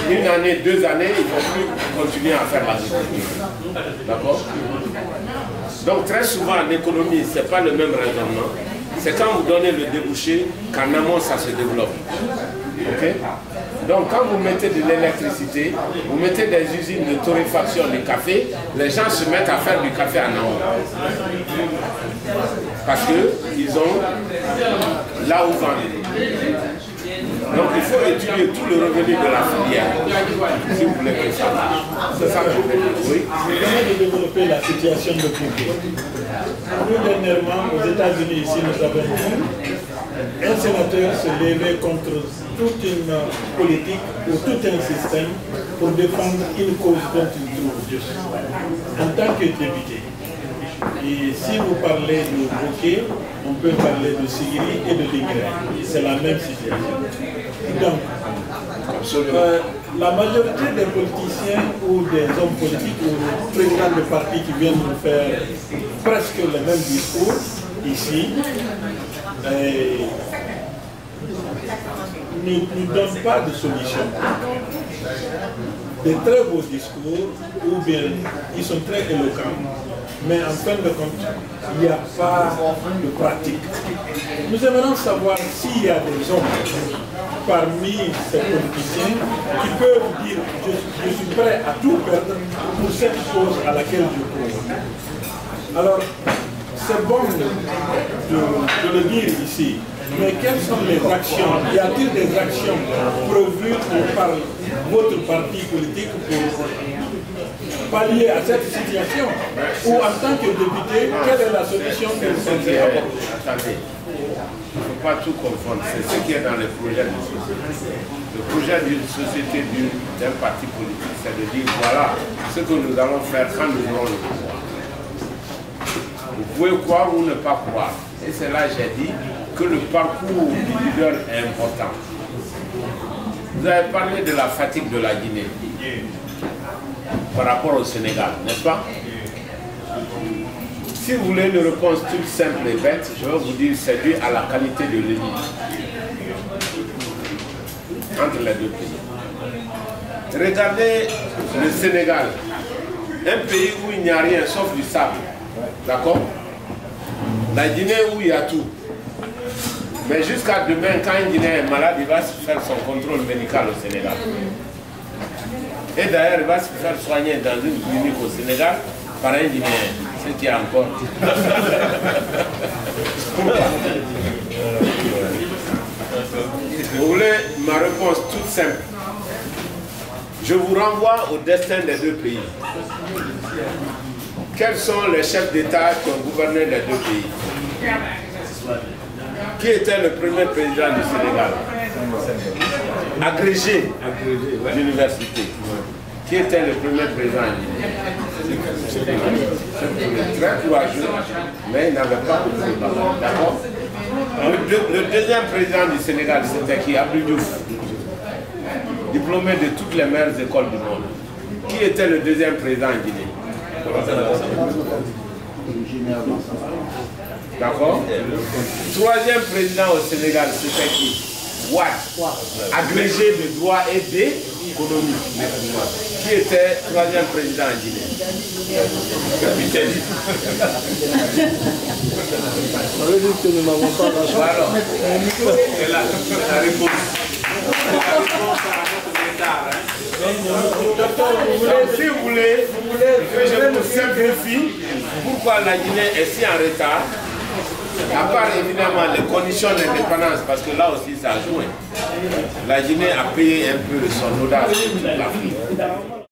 S1: Une année, 2 années, ils ne vont plus continuer à faire l'agriculture. D'accord? Donc très souvent en économie, ce n'est pas le même raisonnement. C'est quand vous donnez le débouché qu'en amont ça se développe. Ok? Donc quand vous mettez de l'électricité, vous mettez des usines de torréfaction de café, les gens se mettent à faire du café en amont. Parce qu'ils ont là où vendre. Donc il faut étudier tout le revenu de la filière, si vous voulez que ça marche. C'est ça que je veux dire. Oui.
S9: Vous venez de développer la situation de Congo. Plus dernièrement, aux États-Unis, ici, nous avons vu un sénateur se lever contre toute une politique ou tout un système pour défendre une cause dont il trouve juste. En tant que député, et si vous parlez de bouquet, on peut parler de Sigiri et de Ligré. C'est la même situation. Donc, la majorité des politiciens ou des hommes politiques ou présidents de partis qui viennent nous faire presque le même discours ici, ne nous donnent pas de solution. Des très beaux discours, ou bien ils sont très éloquents, mais en fin de compte, il n'y a pas de pratique. Nous aimerions savoir s'il y a des hommes parmi ces politiciens qui peuvent dire je suis prêt à tout perdre pour cette cause à laquelle je crois. Alors, c'est bon de le dire ici, mais quelles sont les actions? Y a-t-il des actions prévues par votre parti politique pour pallier à cette situation? Ou en tant que député, quelle est la solution que vous pensez avoir?
S1: Attendez, il ne faut pas tout confondre, c'est ce qui est dans les projets de société. Le projet d'une société, d'un parti politique, c'est de dire voilà ce que nous allons faire quand nous aurons le pouvoir. Vous pouvez croire ou ne pas croire. Et c'est là que j'ai dit que le parcours du leader est important. Vous avez parlé de la fatigue de la Guinée par rapport au Sénégal, n'est-ce pas? Si vous voulez une réponse toute simple et bête, je vais vous dire que c'est dû à la qualité de l'élite entre les deux pays. Regardez le Sénégal, un pays où il n'y a rien sauf du sable, d'accord? La Guinée où il y a tout. Mais jusqu'à demain, quand un Guinéen est malade, il va se faire son contrôle médical au Sénégal. Et d'ailleurs, il va se faire soigner dans une clinique au Sénégal par un Guinéen. Ce qui est encore. Vous voulez ma réponse toute simple? Je vous renvoie au destin des deux pays. Quels sont les chefs d'État qui ont gouverné les deux pays? Qui était le premier président du Sénégal? Agrégé d'université. Qui était le premier président en Guinée? Très courageux, mais il n'avait pas beaucoup de talent. D'accord? Le deuxième président du Sénégal, c'était qui? Abdou Diouf. Diplômé de toutes les meilleures écoles du monde. Qui était le deuxième président en Guinée? D'accord? Troisième président au Sénégal, c'était qui? Ouad, agrégé de droit et d'économie. Qui était troisième président en Guinée? Capitaine. Alors, c'est la réponse. Donc, si vous voulez que je vous simplifie pourquoi la Guinée est si en retard, à part évidemment les conditions d'indépendance, parce que là aussi ça a joué. La Guinée a payé un peu son audace sur toute l'Afrique.